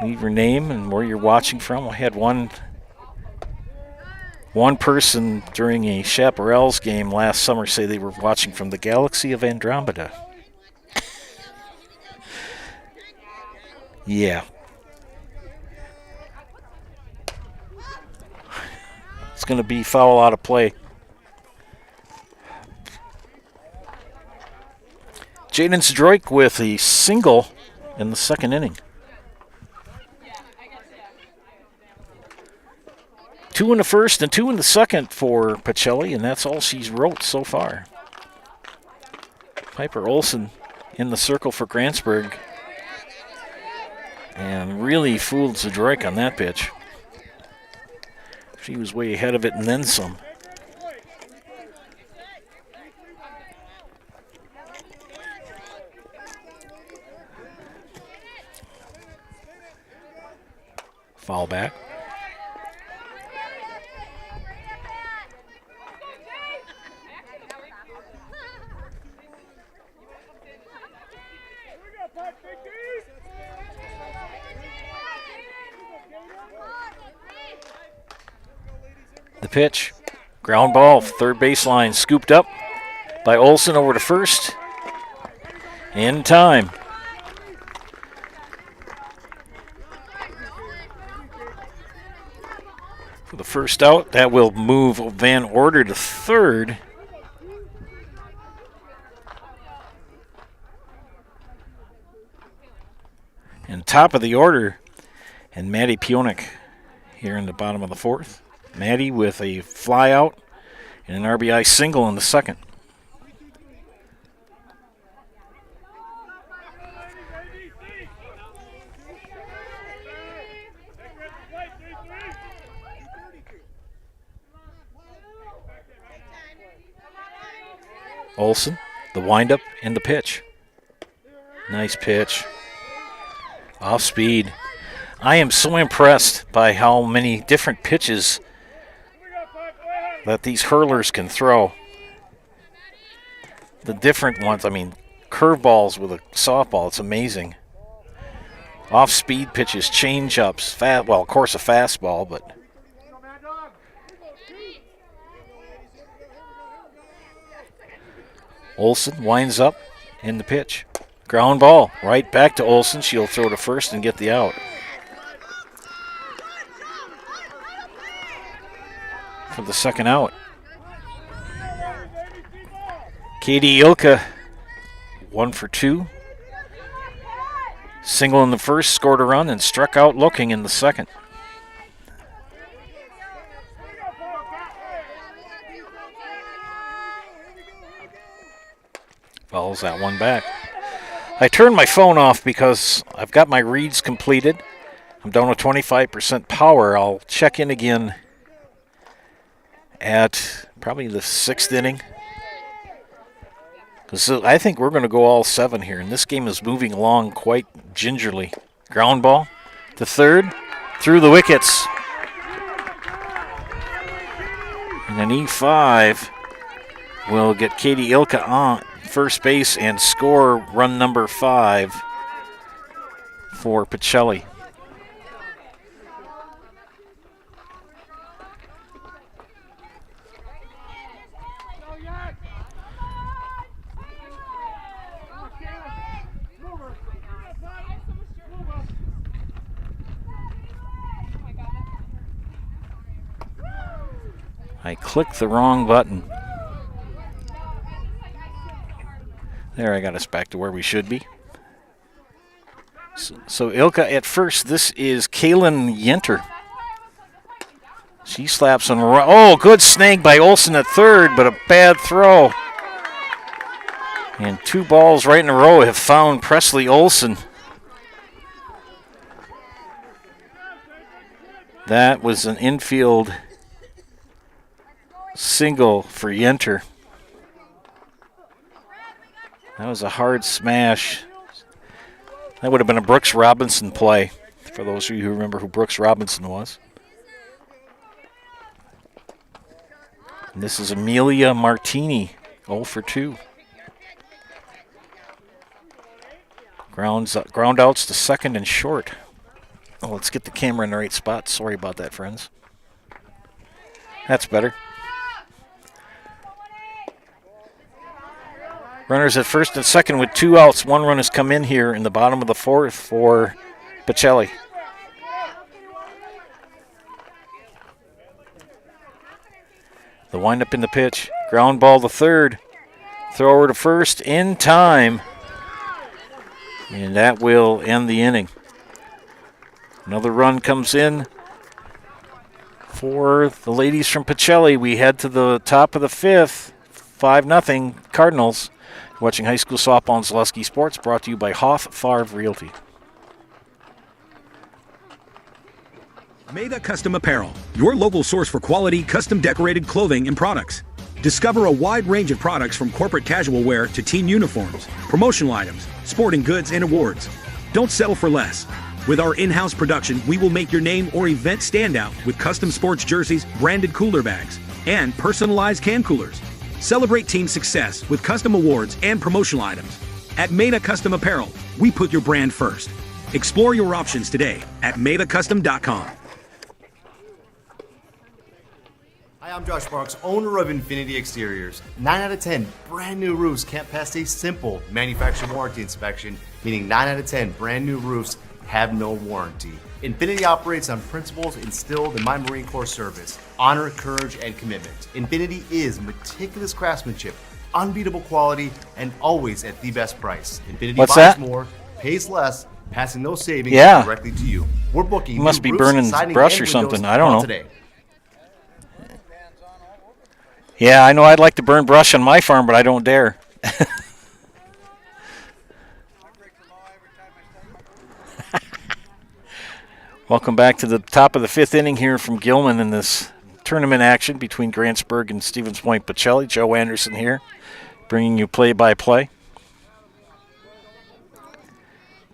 Leave your name and where you're watching from. I had one person during a Chaparral's game last summer say they were watching from the galaxy of Andromeda. Yeah. It's going to be foul out of play. Jaden Zdroik with a single in the second inning. 2 in the first and 2 in the second for Pacelli, and that's all she's wrote so far. Piper Olsen in the circle for Grantsburg. And really fooled Zdroik on that pitch. She was way ahead of it and then some. Foul back. The pitch, ground ball, third baseline, scooped up by Olsen over to first. In time. For the first out, that will move Van Order to third. And top of the order, and Maddie Pionik here in the bottom of the fourth. Maddie with a fly out and an RBI single in the second. Olsen, the windup and the pitch. Nice pitch. Off speed. I am so impressed by how many different pitches that these hurlers can throw. The different ones, I mean, curveballs with a softball, it's amazing. Off-speed pitches, change-ups, well, of course a fastball, but... Olsen winds up in the pitch. Ground ball, right back to Olsen. She'll throw to first and get the out. For the second out. Katie Ilka, 1 for 2. Single in the first, scored a run, and struck out looking in the second. Fouls that one back. I turned my phone off because I've got my reads completed. I'm down to 25% power. I'll check in again at probably the 6th inning. Because I think we're going to go all 7 here, and this game is moving along quite gingerly. Ground ball to third, through the wickets. And an E5 will get Katie Ilka on first base and score run number 5 for Pacelli. I clicked the wrong button. There, I got us back to where we should be. So Ilka at first. This is Kaylin Yenter. She slaps on. Oh, good snag by Olsen at third, but a bad throw. And 2 balls right in a row have found Presley Olsen. That was an infield single for Yenter. That was a hard smash. That would have been a Brooks Robinson play, for those of you who remember who Brooks Robinson was. And this is Amelia Martini, 0 for 2. Ground outs to second and short. Oh, let's get the camera in the right spot. Sorry about that, friends. That's better. Runners at first and second with 2 outs. 1 run has come in here in the bottom of the 4th for Pacelli. The windup in the pitch. Ground ball to third. Thrower to first in time. And that will end the inning. Another run comes in for the ladies from Pacelli. We head to the top of the 5th. 5-0 Cardinals. Watching high school softball on Zaleski Sports, brought to you by Hoff Favre Realty. Meda Custom Apparel, your local source for quality, custom decorated clothing and products. Discover a wide range of products from corporate casual wear to team uniforms, promotional items, sporting goods, and awards. Don't settle for less. With our in-house production, we will make your name or event stand out with custom sports jerseys, branded cooler bags, and personalized can coolers. Celebrate team success with custom awards and promotional items. At Meda Custom Apparel, we put your brand first. Explore your options today at medacustom.com. Hi, I'm Josh Marks, owner of Infinity Exteriors. 9 out of 10 brand new roofs can't pass a simple manufacturer warranty inspection, meaning 9 out of 10 brand new roofs have no warranty. Infinity operates on principles instilled in my Marine Corps service: honor, courage, and commitment. Infinity is meticulous craftsmanship, unbeatable quality, and always at the best price. Infinity What's buys that? more, pays less, passing those savings Yeah. directly to you. We're booking You must new be roofs, burning siding, brush and or something. windows I don't know. today. Yeah, I know I'd like to burn brush on my farm, but I don't dare. Welcome back to the top of the 5th inning here from Gilman in this tournament action between Grantsburg and Stevens Point Pacelli. Joe Anderson here, bringing you play-by-play.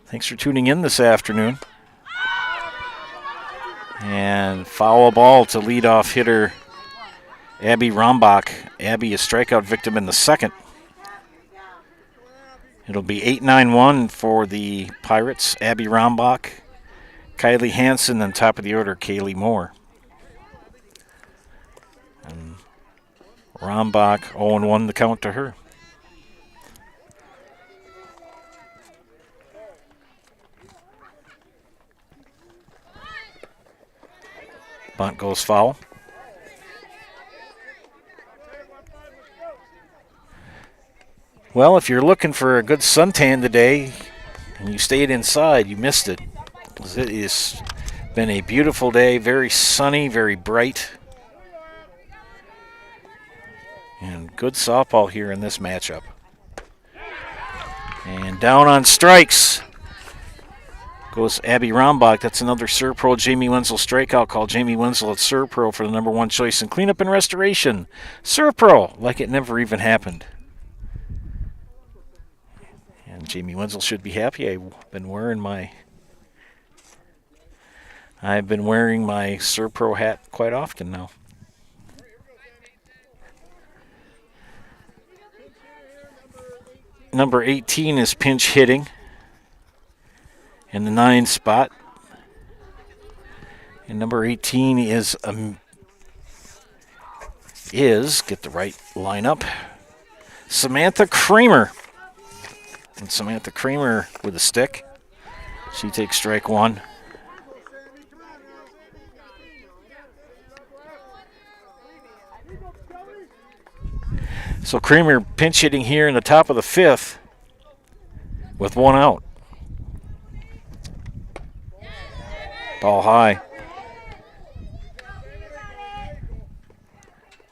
Thanks for tuning in this afternoon. And foul ball to leadoff hitter Abby Rombach. Abby, a strikeout victim in the 2nd. It'll be 8-9-1 for the Pirates. Abby Rombach, Kylie Hansen, and top of the order, Kaylee Moore. And Rombach 0-1 the count to her. Bunt goes foul. Well, if you're looking for a good suntan today and you stayed inside, you missed it. It has been a beautiful day, very sunny, very bright. And good softball here in this matchup. And down on strikes goes Abby Rombach. That's another Serpro Jamie Wenzel strikeout. Call Jamie Wenzel at Serpro for the #1 choice in cleanup and restoration. Serpro, like it never even happened. And Jamie Wenzel should be happy. I've been wearing my Serpro hat quite often now. Number 18 is pinch hitting in the 9 spot. And number 18 is get the right lineup, Samantha Kramer. And Samantha Kramer with a stick. She takes strike 1. So Kramer pinch hitting here in the top of the 5th with 1 out. Ball high.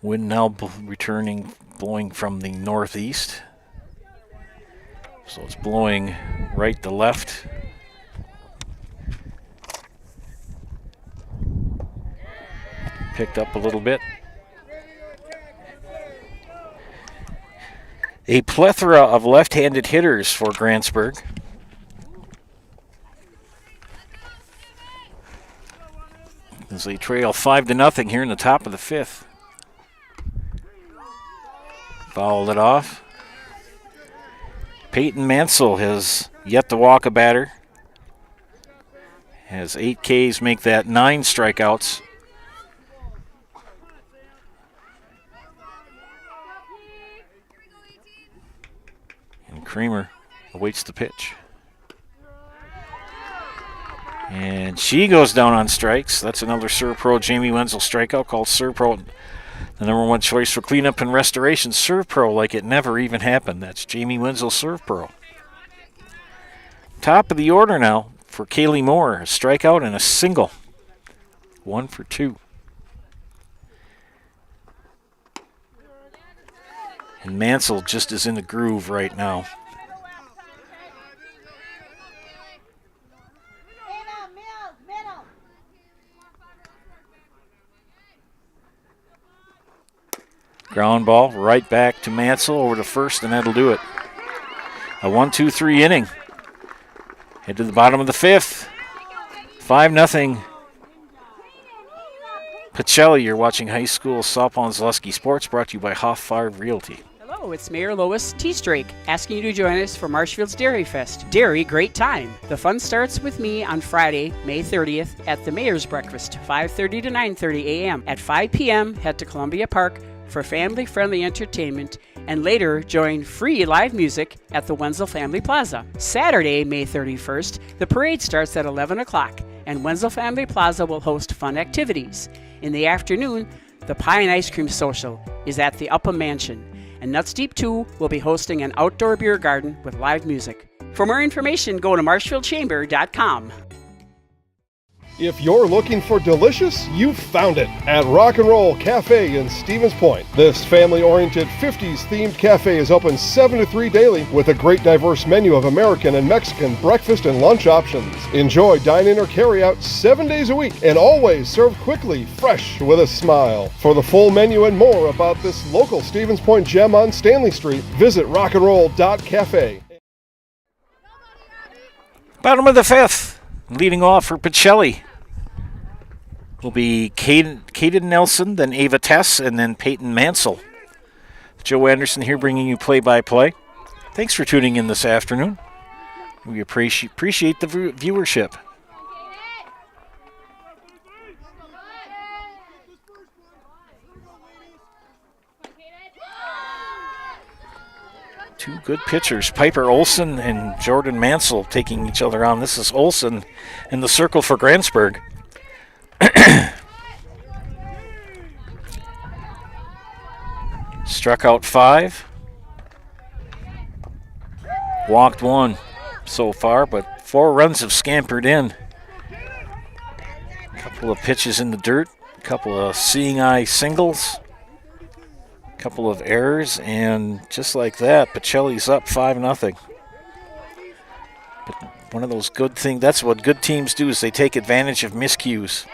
Wind now blowing from the northeast. So it's blowing right to left. Picked up a little bit. A plethora of left-handed hitters for Grantsburg. as they trail 5-0 here in the top of the 5th. Fouled it off. Peyton Mansell has yet to walk a batter. Has 8 Ks, make that 9 strikeouts. And Creamer awaits the pitch. And she goes down on strikes. That's another ServPro Jamie Wenzel strikeout, called ServPro the #1 choice for cleanup and restoration. ServPro like it never even happened. That's Jamie Wenzel ServPro. Top of the order now for Kaylee Moore. A strikeout and a single. 1 for 2. And Mansell just is in the groove right now. Ground ball right back to Mansell over to first, and that'll do it. A 1-2-3 inning. Head to the bottom of the 5th. 5-0. Pacelli, you're watching high school softball and Zaleski Sports, brought to you by Hoff Farm Realty. Hello, it's Mayor Lois T-Strake asking you to join us for Marshfield's Dairy Fest. Dairy, great time. The fun starts with me on Friday, May 30th at the Mayor's Breakfast, 5:30 to 9:30 a.m. At 5 p.m., head to Columbia Park for family-friendly entertainment, and later join free live music at the Wenzel Family Plaza. Saturday, May 31st, the parade starts at 11 o'clock, and Wenzel Family Plaza will host fun activities. In the afternoon, the Pie and Ice Cream Social is at the Upham Mansion, and Nuts Deep 2 will be hosting an outdoor beer garden with live music. For more information, go to marshfieldchamber.com. If you're looking for delicious, you've found it at Rock and Roll Cafe in Stevens Point. This family-oriented 50s themed cafe is open 7 to 3 daily with a great diverse menu of American and Mexican breakfast and lunch options. Enjoy dine-in or carry-out 7 days a week and always served quickly, fresh with a smile. For the full menu and more about this local Stevens Point gem on Stanley Street, visit rockandroll.cafe. Bottom of the 5th. Leading off for Pacelli will be Kaden Nelson, then Ava Tess, and then Peyton Mansell. Joe Anderson here bringing you play-by-play. Thanks for tuning in this afternoon. We appreciate the viewership. Two good pitchers, Piper Olson and Jordan Mansell, taking each other on. This is Olson in the circle for Grantsburg. Struck out 5. Walked 1 so far, but 4 runs have scampered in. A couple of pitches in the dirt, a couple of seeing eye singles. Couple of errors, and just like that, Pacelli's up 5-0. But one of those good things, that's what good teams do, is they take advantage of miscues.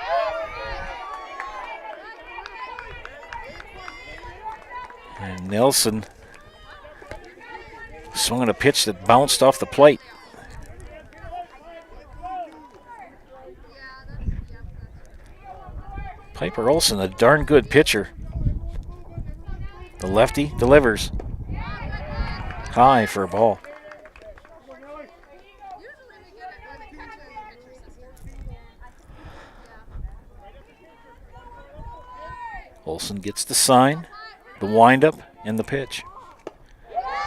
And Nelson swung at a pitch that bounced off the plate. Piper Olson, a darn good pitcher. The lefty delivers. High for a ball. Olson gets the sign, the windup, and the pitch.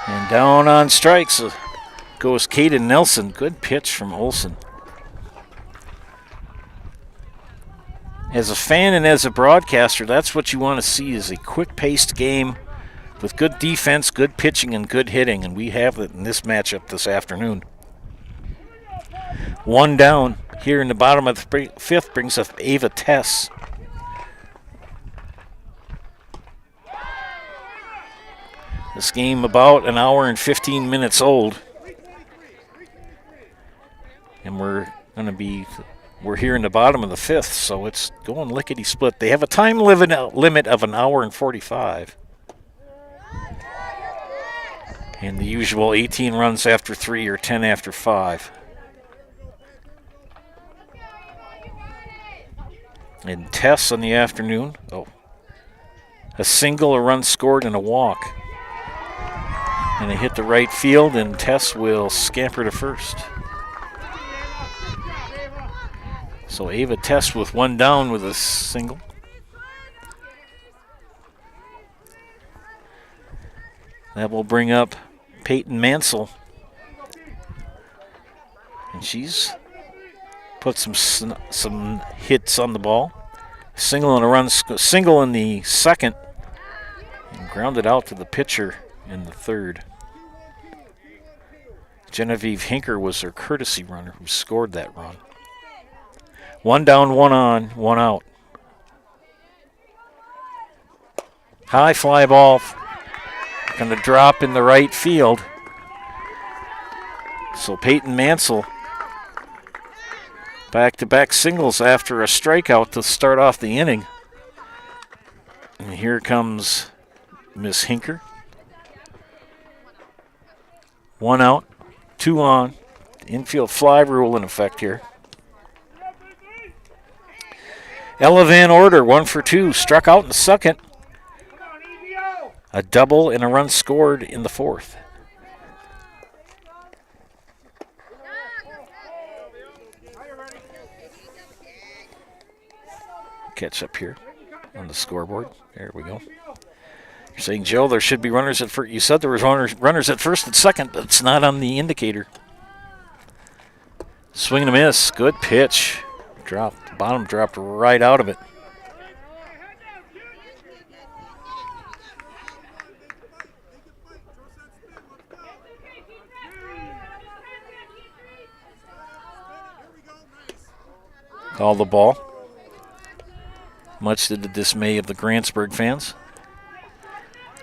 And down on strikes goes Kaden Nelson. Good pitch from Olson. As a fan and as a broadcaster, that's what you want to see, is a quick-paced game with good defense, good pitching, and good hitting, and we have it in this matchup this afternoon. 1 down here in the bottom of the 5th brings up Ava Tess. This game about an hour and 15 minutes old, and we're here in the bottom of the 5th, so it's going lickety-split. They have a time limit of an hour and 45. And the usual 18 runs after 3 or 10 after 5. And Tess on the afternoon. Oh. A single, a run scored, and a walk. And they hit the right field, and Tess will scamper to first. So Ava Tess with one down with a single. That will bring up Peyton Mansell. And she's put some hits on the ball. Single and a run, single in the second. And grounded out to the pitcher in the third. Genevieve Hinker was her courtesy runner who scored that run. One down, one on, one out. High fly ball. Going to drop in the right field. So Peyton Mansell back-to-back singles after a strikeout to start off the inning. And here comes Miss Hinker. One out, two on. Infield fly rule in effect here. Ella Van Order, 1 for 2, struck out in the second. A double and a run scored in the fourth. Catch up here on the scoreboard. There we go. You're saying, Joe, there should be runners at first. You said there was runners at first and second, but it's not on the indicator. Swing and a miss. Good pitch. Dropped. Bottom dropped right out of it. Call the ball. Much to the dismay of the Grantsburg fans.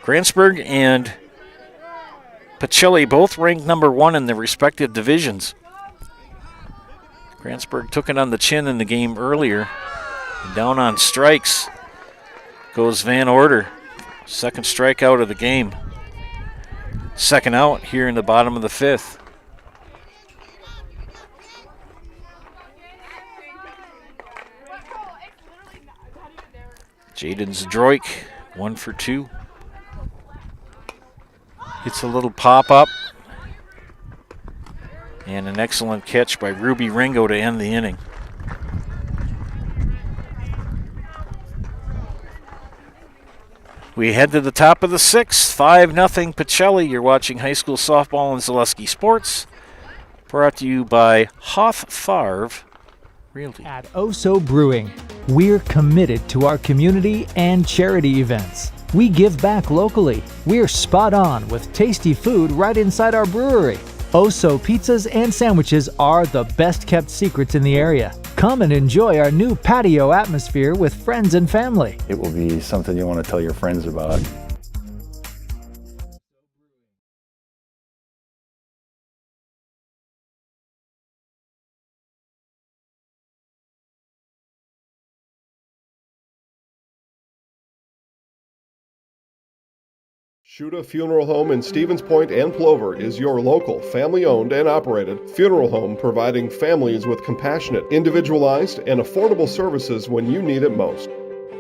Grantsburg and Pacelli both ranked number 1 in their respective divisions. Grantsburg took it on the chin in the game earlier. And down on strikes goes Van Order. Second strikeout of the game. Second out here in the bottom of the fifth. Jaden Zdroik, 1 for 2. It's a little pop-up. And an excellent catch by Ruby Ringo to end the inning. We head to the top of the sixth, 5-0 Pacelli. You're watching high school softball and Zaleski Sports. Brought to you by Hoff Favre Realty. At Oso Brewing, we're committed to our community and charity events. We give back locally. We're spot on with tasty food right inside our brewery. Oso pizzas and sandwiches are the best kept secrets in the area. Come and enjoy our new patio atmosphere with friends and family. It will be something you want to tell your friends about. Shuda Funeral Home in Stevens Point and Plover is your local, family-owned and operated funeral home providing families with compassionate, individualized, and affordable services when you need it most.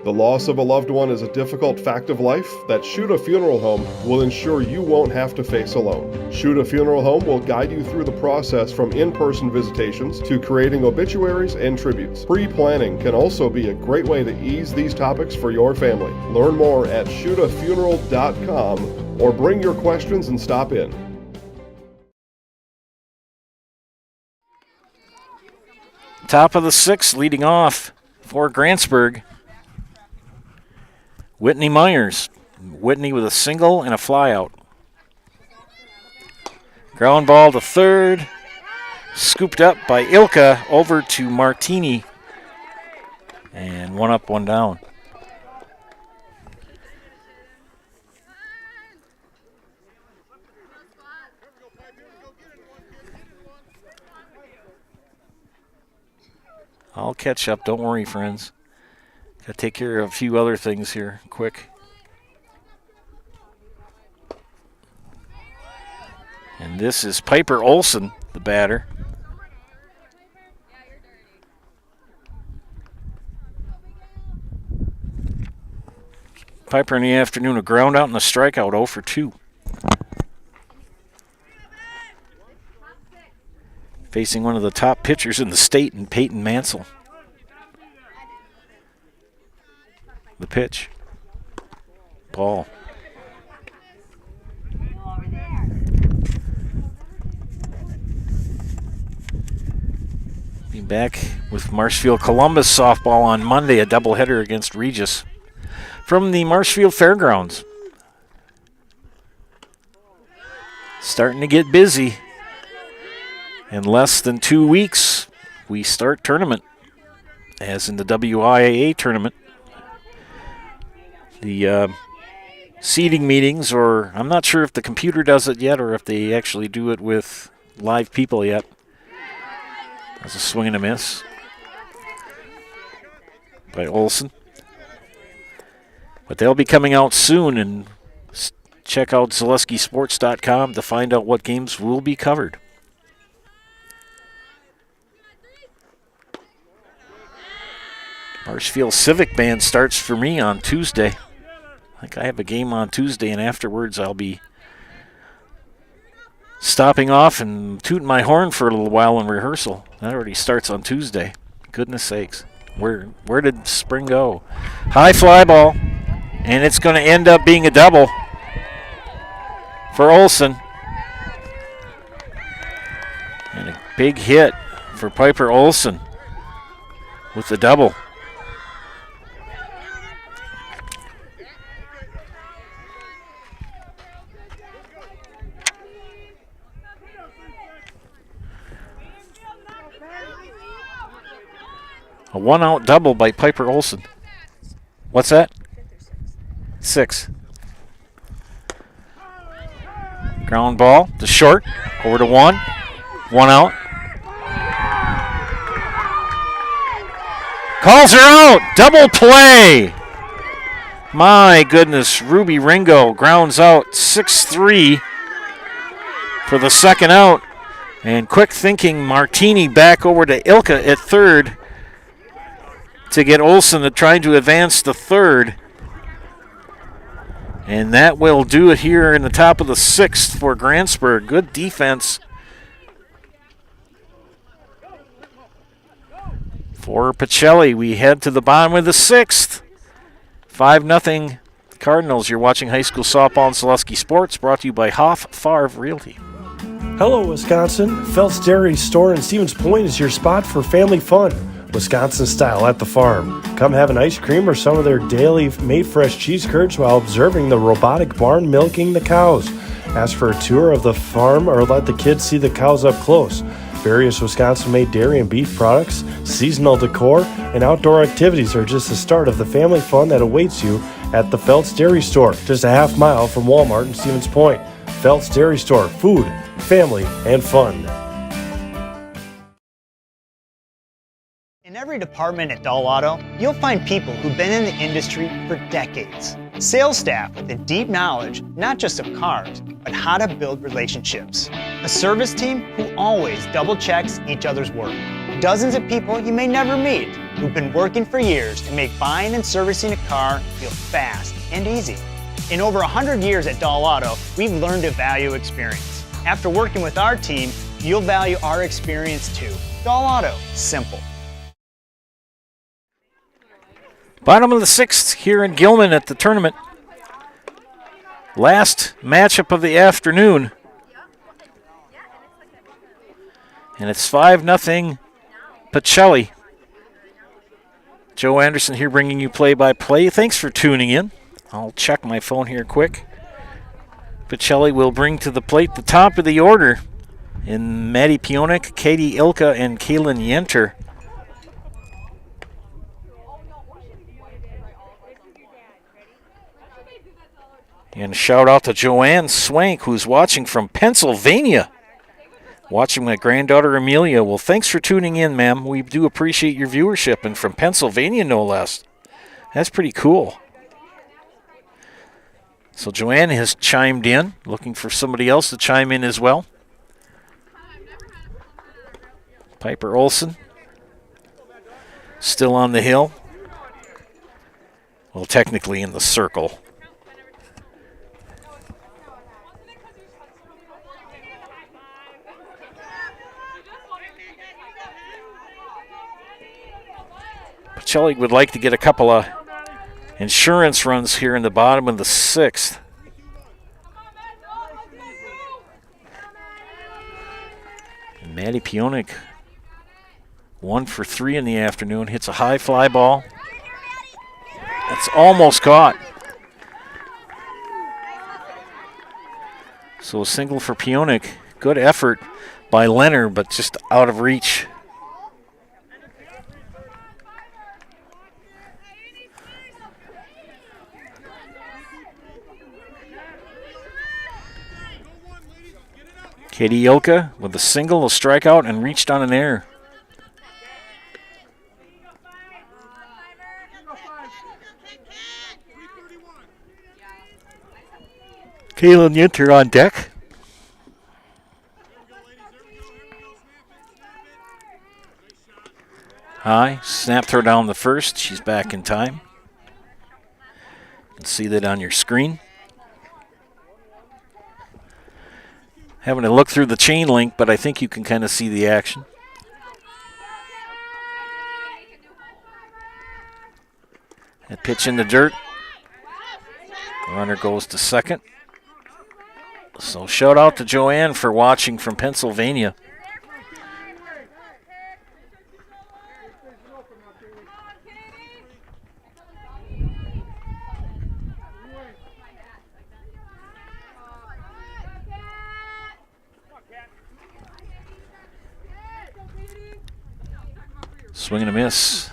The loss of a loved one is a difficult fact of life that Shuda Funeral Home will ensure you won't have to face alone. Shuda Funeral Home will guide you through the process from in-person visitations to creating obituaries and tributes. Pre-planning can also be a great way to ease these topics for your family. Learn more at shudafuneral.com or bring your questions and stop in. Top of the sixth, leading off for Grantsburg. Whitney Myers. Whitney with a single and a flyout. Ground ball to third. Scooped up by Ilka over to Martini. And one up, one down. I'll catch up. Don't worry, friends. Got to take care of a few other things here quick. And this is Piper Olson, the batter. Piper in the afternoon, a ground out and a strikeout, 0 for 2. Facing one of the top pitchers in the state in Peyton Mansell. The pitch. Ball. Be back with Marshfield Columbus softball on Monday, a doubleheader against Regis from the Marshfield Fairgrounds. Starting to get busy. In less than 2 weeks, we start tournament, as in the WIAA tournament. The seeding meetings, or I'm not sure if the computer does it yet or if they actually do it with live people yet. That's a swing and a miss by Olson. But they'll be coming out soon, and check out ZaleskiSports.com to find out what games will be covered. Marshfield Civic Band starts for me on Tuesday. I think I have a game on Tuesday, and afterwards I'll be stopping off and tooting my horn for a little while in rehearsal. That already starts on Tuesday. Goodness sakes. Where did spring go? High fly ball, and it's going to end up being a double for Olson. And a big hit for Piper Olson with the double. A one-out double by Piper Olson. What's that? 6. Ground ball to short. Over to 1. 1 out. Calls her out. Double play. My goodness. Ruby Ringo grounds out 6-3 for the second out. And quick thinking Martini back over to Ilka at third to get Olson to trying to advance the third. And that will do it here in the top of the 6th for Grantsburg. Good defense for Pacelli. We head to the bottom of the 6th. 5-0 Cardinals. You're watching high school softball on Zaleski Sports, brought to you by Hoff Favre Realty. Hello, Wisconsin. Phelps Dairy Store in Stevens Point is your spot for family fun. Wisconsin style at the farm. Come have an ice cream or some of their daily made fresh cheese curds while observing the robotic barn milking the cows. Ask for a tour of the farm or let the kids see the cows up close. Various Wisconsin-made dairy and beef products, seasonal decor, and outdoor activities are just the start of the family fun that awaits you at the Phelps Dairy Store, just a half mile from Walmart in Stevens Point. Phelps Dairy Store, food, family, and fun. In every department at Dull Auto, you'll find people who've been in the industry for decades. Sales staff with a deep knowledge, not just of cars, but how to build relationships. A service team who always double checks each other's work. Dozens of people you may never meet who've been working for years to make buying and servicing a car feel fast and easy. In over 100 years at Dull Auto, we've learned to value experience. After working with our team, you'll value our experience too. Dull Auto, simple. Bottom of the 6th here in Gilman at the tournament. Last matchup of the afternoon. And it's 5-0 Pacelli. Joe Anderson here bringing you play-by-play. Thanks for tuning in. I'll check my phone here quick. Pacelli will bring to the plate the top of the order in Maddie Pionik, Katie Ilka, and Kaylin Yenter. And a shout out to Joanne Swank, who's watching from Pennsylvania. Watching my granddaughter Amelia. Well, thanks for tuning in, ma'am. We do appreciate your viewership, and from Pennsylvania, no less. That's pretty cool. So Joanne has chimed in, looking for somebody else to chime in as well. Piper Olson, still on the hill. Well, technically in the circle. Pacelli would like to get a couple of insurance runs here in the bottom of the 6th. And Maddie Pionik, 1 for 3 in the afternoon, hits a high fly ball. That's almost caught. So a single for Pionik. Good effort by Leonard, but just out of reach. Katie Ilka with a single, a strikeout, and reached on an error. Kaylin Yinter on deck. High, snapped her down the first. She's back in time. You can see that on your screen. Having to look through the chain link, but I think you can kind of see the action. That pitch in the dirt. Runner goes to second. So shout out to Joanne for watching from Pennsylvania. Swing and a miss.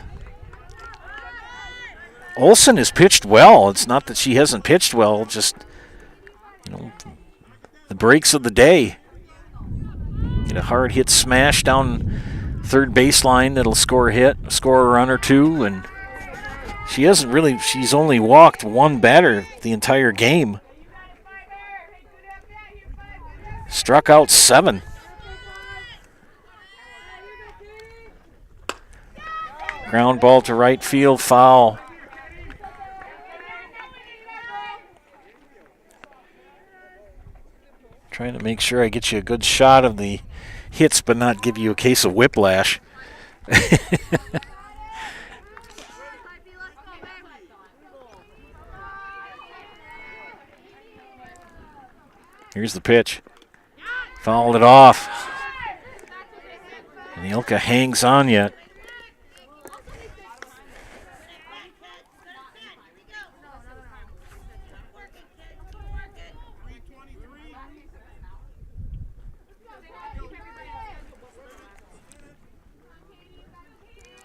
Olsen has pitched well. It's not that she hasn't pitched well, just, the breaks of the day. Get a hard hit smash down third baseline that'll score a run or two, and she's only walked one batter the entire game. Struck out 7. Ground ball to right field, foul. Trying to make sure I get you a good shot of the hits, but not give you a case of whiplash. Here's the pitch. Fouled it off. And Ilka hangs on yet.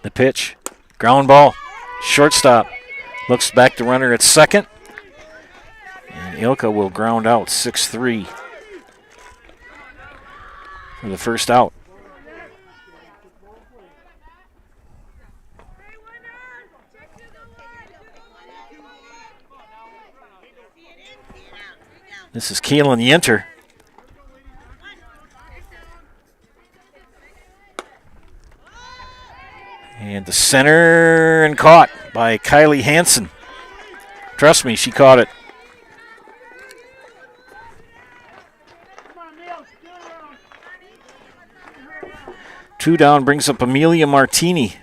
The pitch, ground ball, shortstop. Looks back to runner at second. And Ilka will ground out 6-3 for the first out. This is Kaylin Yinter. And the center and caught by Kylie Hansen. Trust me, she caught it. Two down brings up Amelia Martini.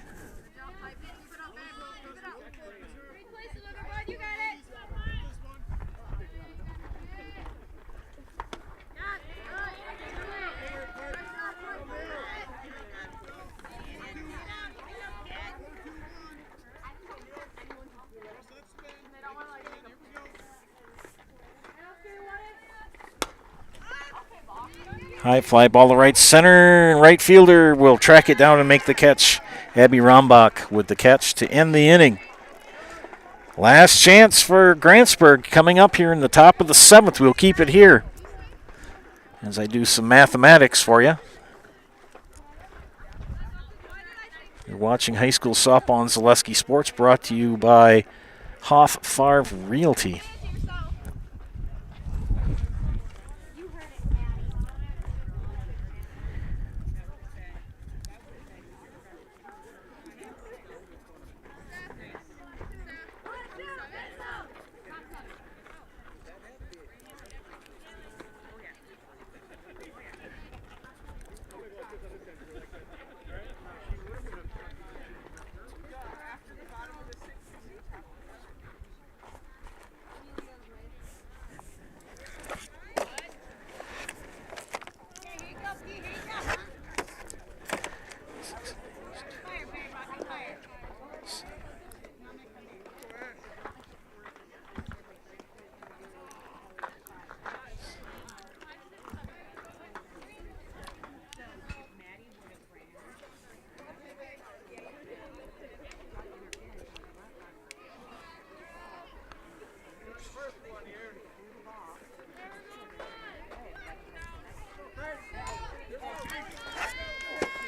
High fly ball to right center, and right fielder will track it down and make the catch. Abby Rombach with the catch to end the inning. Last chance for Grantsburg coming up here in the top of the 7th. We'll keep it here as I do some mathematics for you. You're watching high school softball on Zaleski Sports, brought to you by Hoff Favre Realty.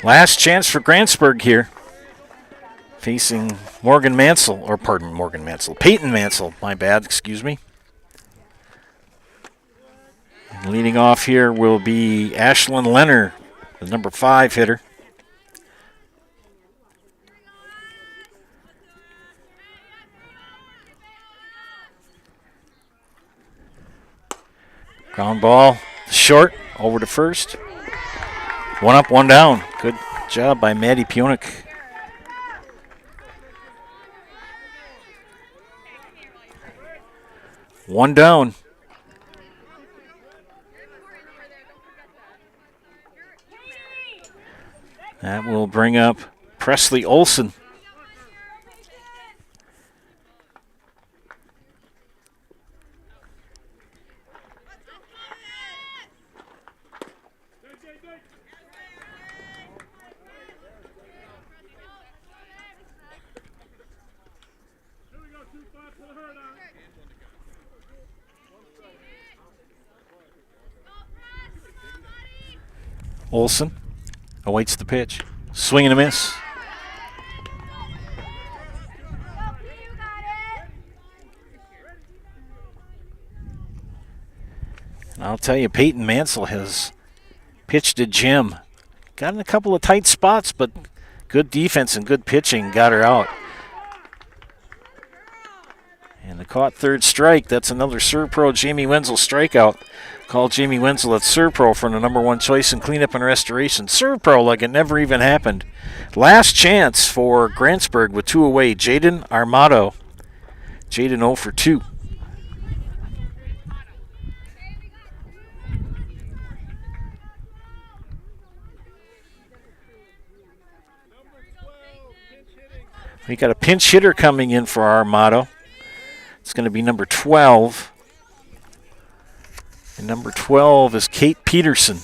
Last chance for Grantsburg here. Facing Peyton Mansell, my bad, excuse me. And leading off here will be Ashlyn Leonard, the number 5 hitter. Ground ball, short, over to first. 1 up, 1 down. Good job by Maddie Punick. One down. That will bring up Presley Olson. Olson awaits the pitch. Swing and a miss. And I'll tell you, Peyton Mansell has pitched to Jim. Got in a couple of tight spots, but good defense and good pitching got her out. And the caught third strike. That's another Serve Pro Jamie Wenzel strikeout. Call Jamie Wenzel at Serve Pro for the number 1 choice in cleanup and restoration. Serve Pro like it never even happened. Last chance for Grantsburg with 2 away. Jaden Armato. Jaden 0 for 2. We got a pinch hitter coming in for Armato. It's going to be number 12. And number 12 is Kate Peterson.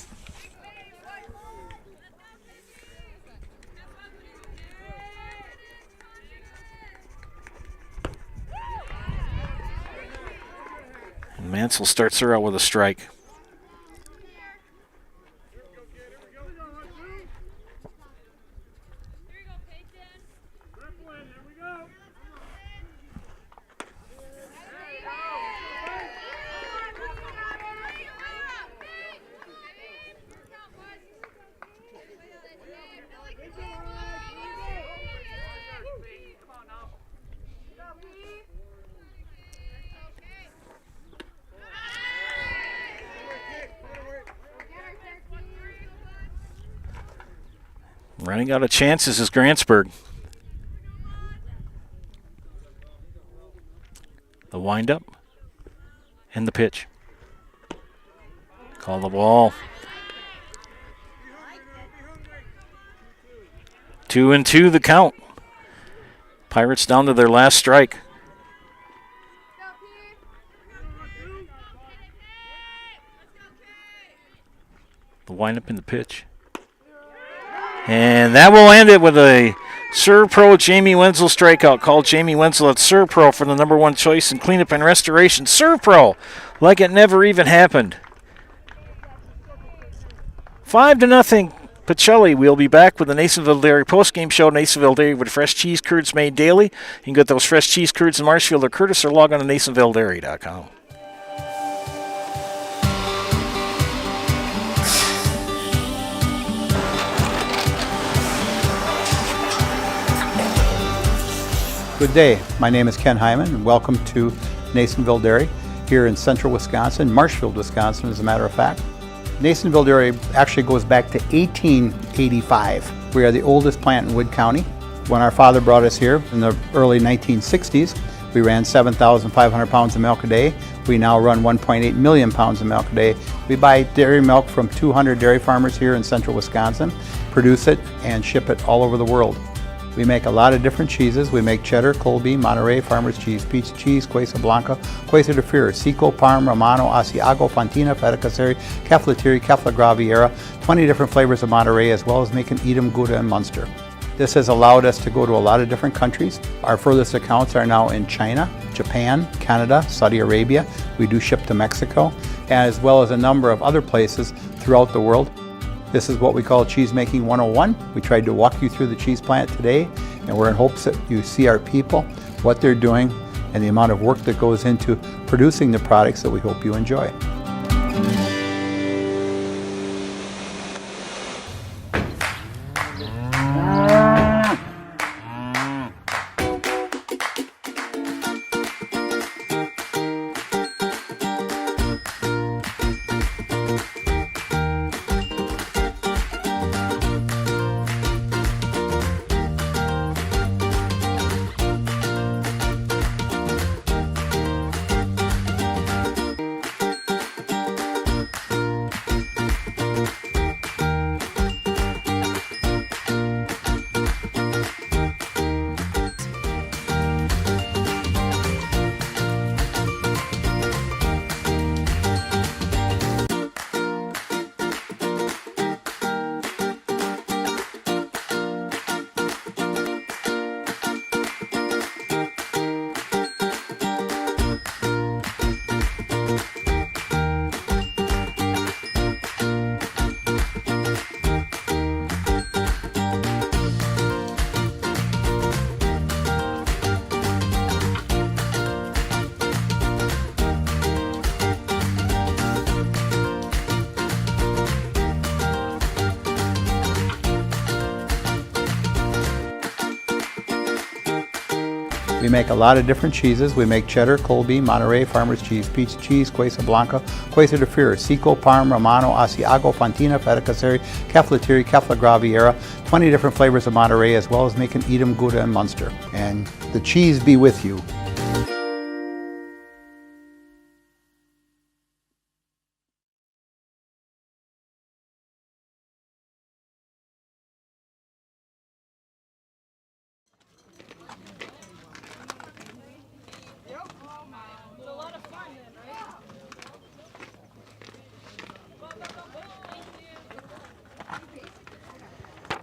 And Mansell starts her out with a strike. Running out of chances is Grantsburg. The windup and the pitch. Call the ball. 2-2 the count. Pirates down to their last strike. The windup and the pitch. And that will end it with a Serve Pro Jamie Wenzel strikeout. Call Jamie Wenzel at Serve Pro for the number 1 choice in cleanup and restoration. Serve Pro, like it never even happened. 5-0 Pacelli. We'll be back with the Nasonville Dairy postgame show. Nasonville Dairy with fresh cheese curds made daily. You can get those fresh cheese curds in Marshfield or Curtis, or log on to NasonvilleDairy.com. Good day. My name is Ken Hyman, and welcome to Nasonville Dairy here in central Wisconsin, Marshfield, Wisconsin, as a matter of fact. Nasonville Dairy actually goes back to 1885. We are the oldest plant in Wood County. When our father brought us here in the early 1960s, we ran 7,500 pounds of milk a day. We now run 1.8 million pounds of milk a day. We buy dairy milk from 200 dairy farmers here in central Wisconsin, produce it, and ship it all over the world. We make a lot of different cheeses. We make cheddar, Colby, Monterey, Farmer's Cheese, Peach Cheese, Quesa Blanca, Quesa de Freer, Seco, Parm, Romano, Asiago, Fontina, Feta Caseri, Caflateri, Cafla Graviera, 20 different flavors of Monterey, as well as making Edam, Gouda, and Munster. This has allowed us to go to a lot of different countries. Our furthest accounts are now in China, Japan, Canada, Saudi Arabia. We do ship to Mexico, as well as a number of other places throughout the world. This is what we call Cheese Making 101. We tried to walk you through the cheese plant today, and we're in hopes that you see our people, what they're doing, and the amount of work that goes into producing the products that we hope you enjoy. We make a lot of different cheeses. We make cheddar, Colby, Monterey, Farmer's Cheese, Peach Cheese, Quesa Blanca, Quesa de Fir, Seco, Parm, Romano, Asiago, Fontina, Feta Caseri, Caflateri, Cafla Graviera, 20 different flavors of Monterey, as well as making Edam, Gouda, and Munster. And the cheese be with you.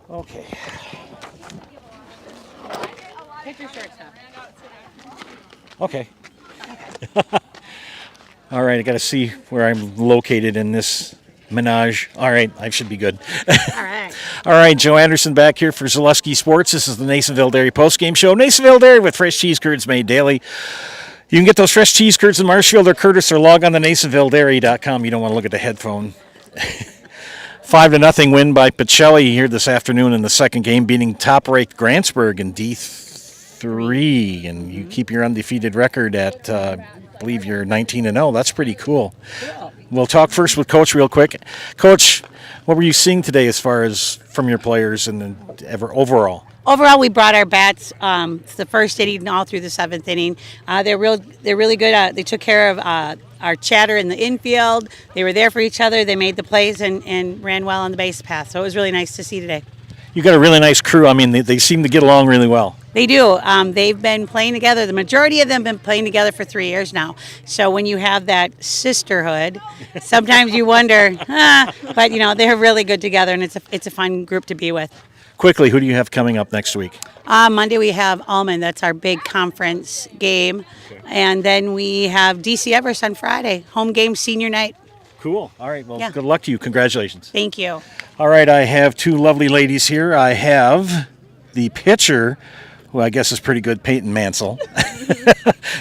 Okay. Take your shorts off. Okay. All right, I got to see where I'm located in this menage. All right, I should be good. All right. All right, Joe Anderson back here for Zaleski Sports. This is the Nasonville Dairy Postgame Show. Nasonville Dairy with fresh cheese curds made daily. You can get those fresh cheese curds in Marshfield or Curtis, or log on to NasonvilleDairy.com. You don't want to look at the headphone. 5-0 win by Pacelli here this afternoon in the second game, beating top-ranked Grantsburg in D3. And you keep your undefeated record at, I believe you're 19-0. That's pretty cool. We'll talk first with Coach real quick. Coach, what were you seeing today as far as from your players and overall? Overall, we brought our bats the first inning all through the seventh inning. They're really good. They took care of our chatter in the infield. They were there for each other. They made the plays and ran well on the base path. So it was really nice to see today. You got a really nice crew. I mean, they seem to get along really well. They do. They've been playing together. The majority of them have been playing together for 3 years now. So when you have that sisterhood, sometimes you wonder, but they're really good together, and it's a fun group to be with. Quickly, who do you have coming up next week? Monday we have Almond. That's our big conference game. Okay. And then we have DC Everest on Friday. Home game senior night. Cool. All right. Well, Good luck to you. Congratulations. Thank you. All right. I have two lovely ladies here. I have the pitcher, who I guess is pretty good, Peyton Mansell.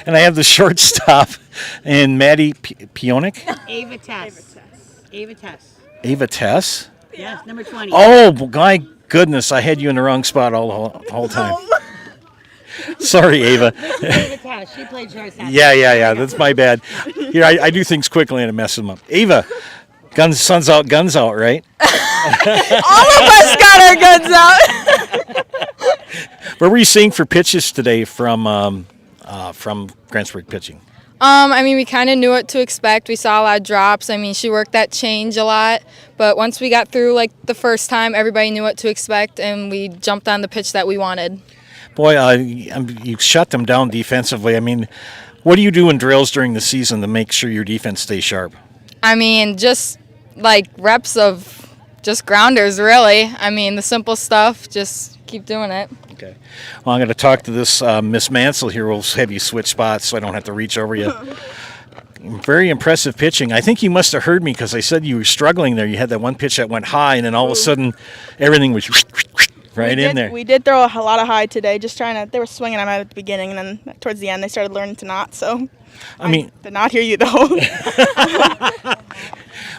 And I have the shortstop, and Maddie Pionik. Ava Tess. Ava Tess? Yes, number 20. Oh, my goodness. I had you in the wrong spot all the whole time. Sorry, Ava. Ava Tess. She played shortstop. Yeah. That's my bad. Here, I do things quickly and I mess them up. Ava, sun's out, guns out, right? All of us got our guns out. What were you seeing for pitches today from Grantsburg pitching? We kind of knew what to expect. We saw a lot of drops. she worked that change a lot. But once we got through, the first time, everybody knew what to expect, and we jumped on the pitch that we wanted. Boy, you shut them down defensively. What do you do in drills during the season to make sure your defense stays sharp? Just, reps of just grounders, really. The simple stuff, just keep doing it. Okay. Well, I'm going to talk to this Miss Mansell here. We'll have you switch spots so I don't have to reach over you. Very impressive pitching. I think you must have heard me because I said you were struggling there. You had that one pitch that went high, and then all of a sudden, everything was right in there. We did throw a lot of high today, just trying to. They were swinging on it at the beginning, and then towards the end, they started learning to not. So, I did not hear you though.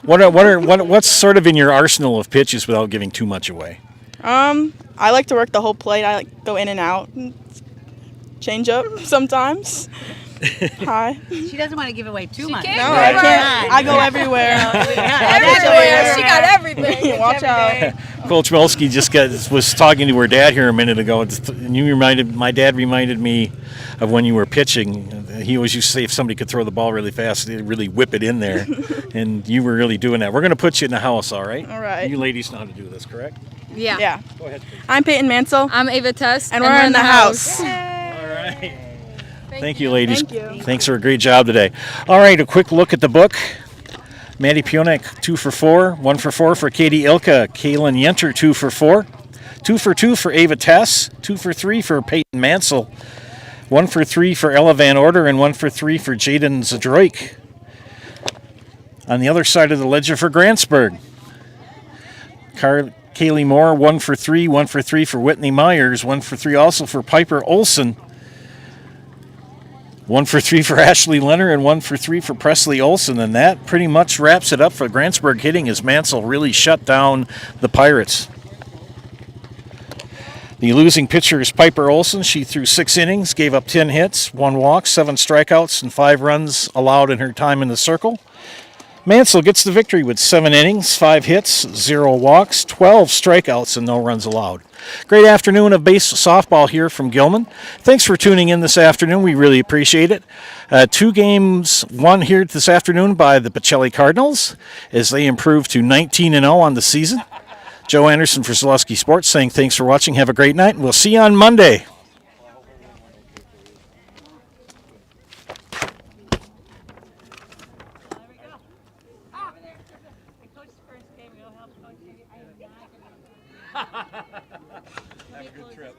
What's sort of in your arsenal of pitches without giving too much away? I like to work the whole plate. I like to go in and out, and change up sometimes. Hi. She doesn't want to give away too much. No, I can't. I go everywhere. Everywhere. She got everything. Watch out. Coach Milski was talking to her dad here a minute ago, and my dad reminded me of when you were pitching. He always used to say if somebody could throw the ball really fast, they'd really whip it in there, and you were really doing that. We're going to put you in the house, all right? All right. You ladies know how to do this, correct? Yeah. Yeah. Go ahead, please. I'm Peyton Mansell. I'm Ava Test. And we're in the house. All right. Thank you, ladies. Thank you. Thanks for a great job today. All right, a quick look at the book. Maddie Pionek, 2 for 4. 1 for 4 for Katie Ilka. Kaylin Yenter, 2 for 4. 2 for 2 for Ava Tess. 2 for 3 for Peyton Mansell. 1 for 3 for Ella Van Order. And 1 for 3 for Jaden Zadroik. On the other side of the ledger for Grantsburg, Kaylee Moore, 1 for 3. 1 for 3 for Whitney Myers. 1 for 3 also for Piper Olson. 1 for 3 for Ashley Leonard and 1 for 3 for Presley Olson. And that pretty much wraps it up for Grantsburg hitting as Mansell really shut down the Pirates. The losing pitcher is Piper Olson. She threw 6 innings, gave up 10 hits, 1 walk, 7 strikeouts, and 5 runs allowed in her time in the circle. Mansell gets the victory with 7 innings, 5 hits, 0 walks, 12 strikeouts, and no runs allowed. Great afternoon of base softball here from Gilman. Thanks for tuning in this afternoon. We really appreciate it. 2 games won here this afternoon by the Pacelli Cardinals as they improve to 19-0 on the season. Joe Anderson for Zalewski Sports saying thanks for watching. Have a great night, and we'll see you on Monday. Have a good trip.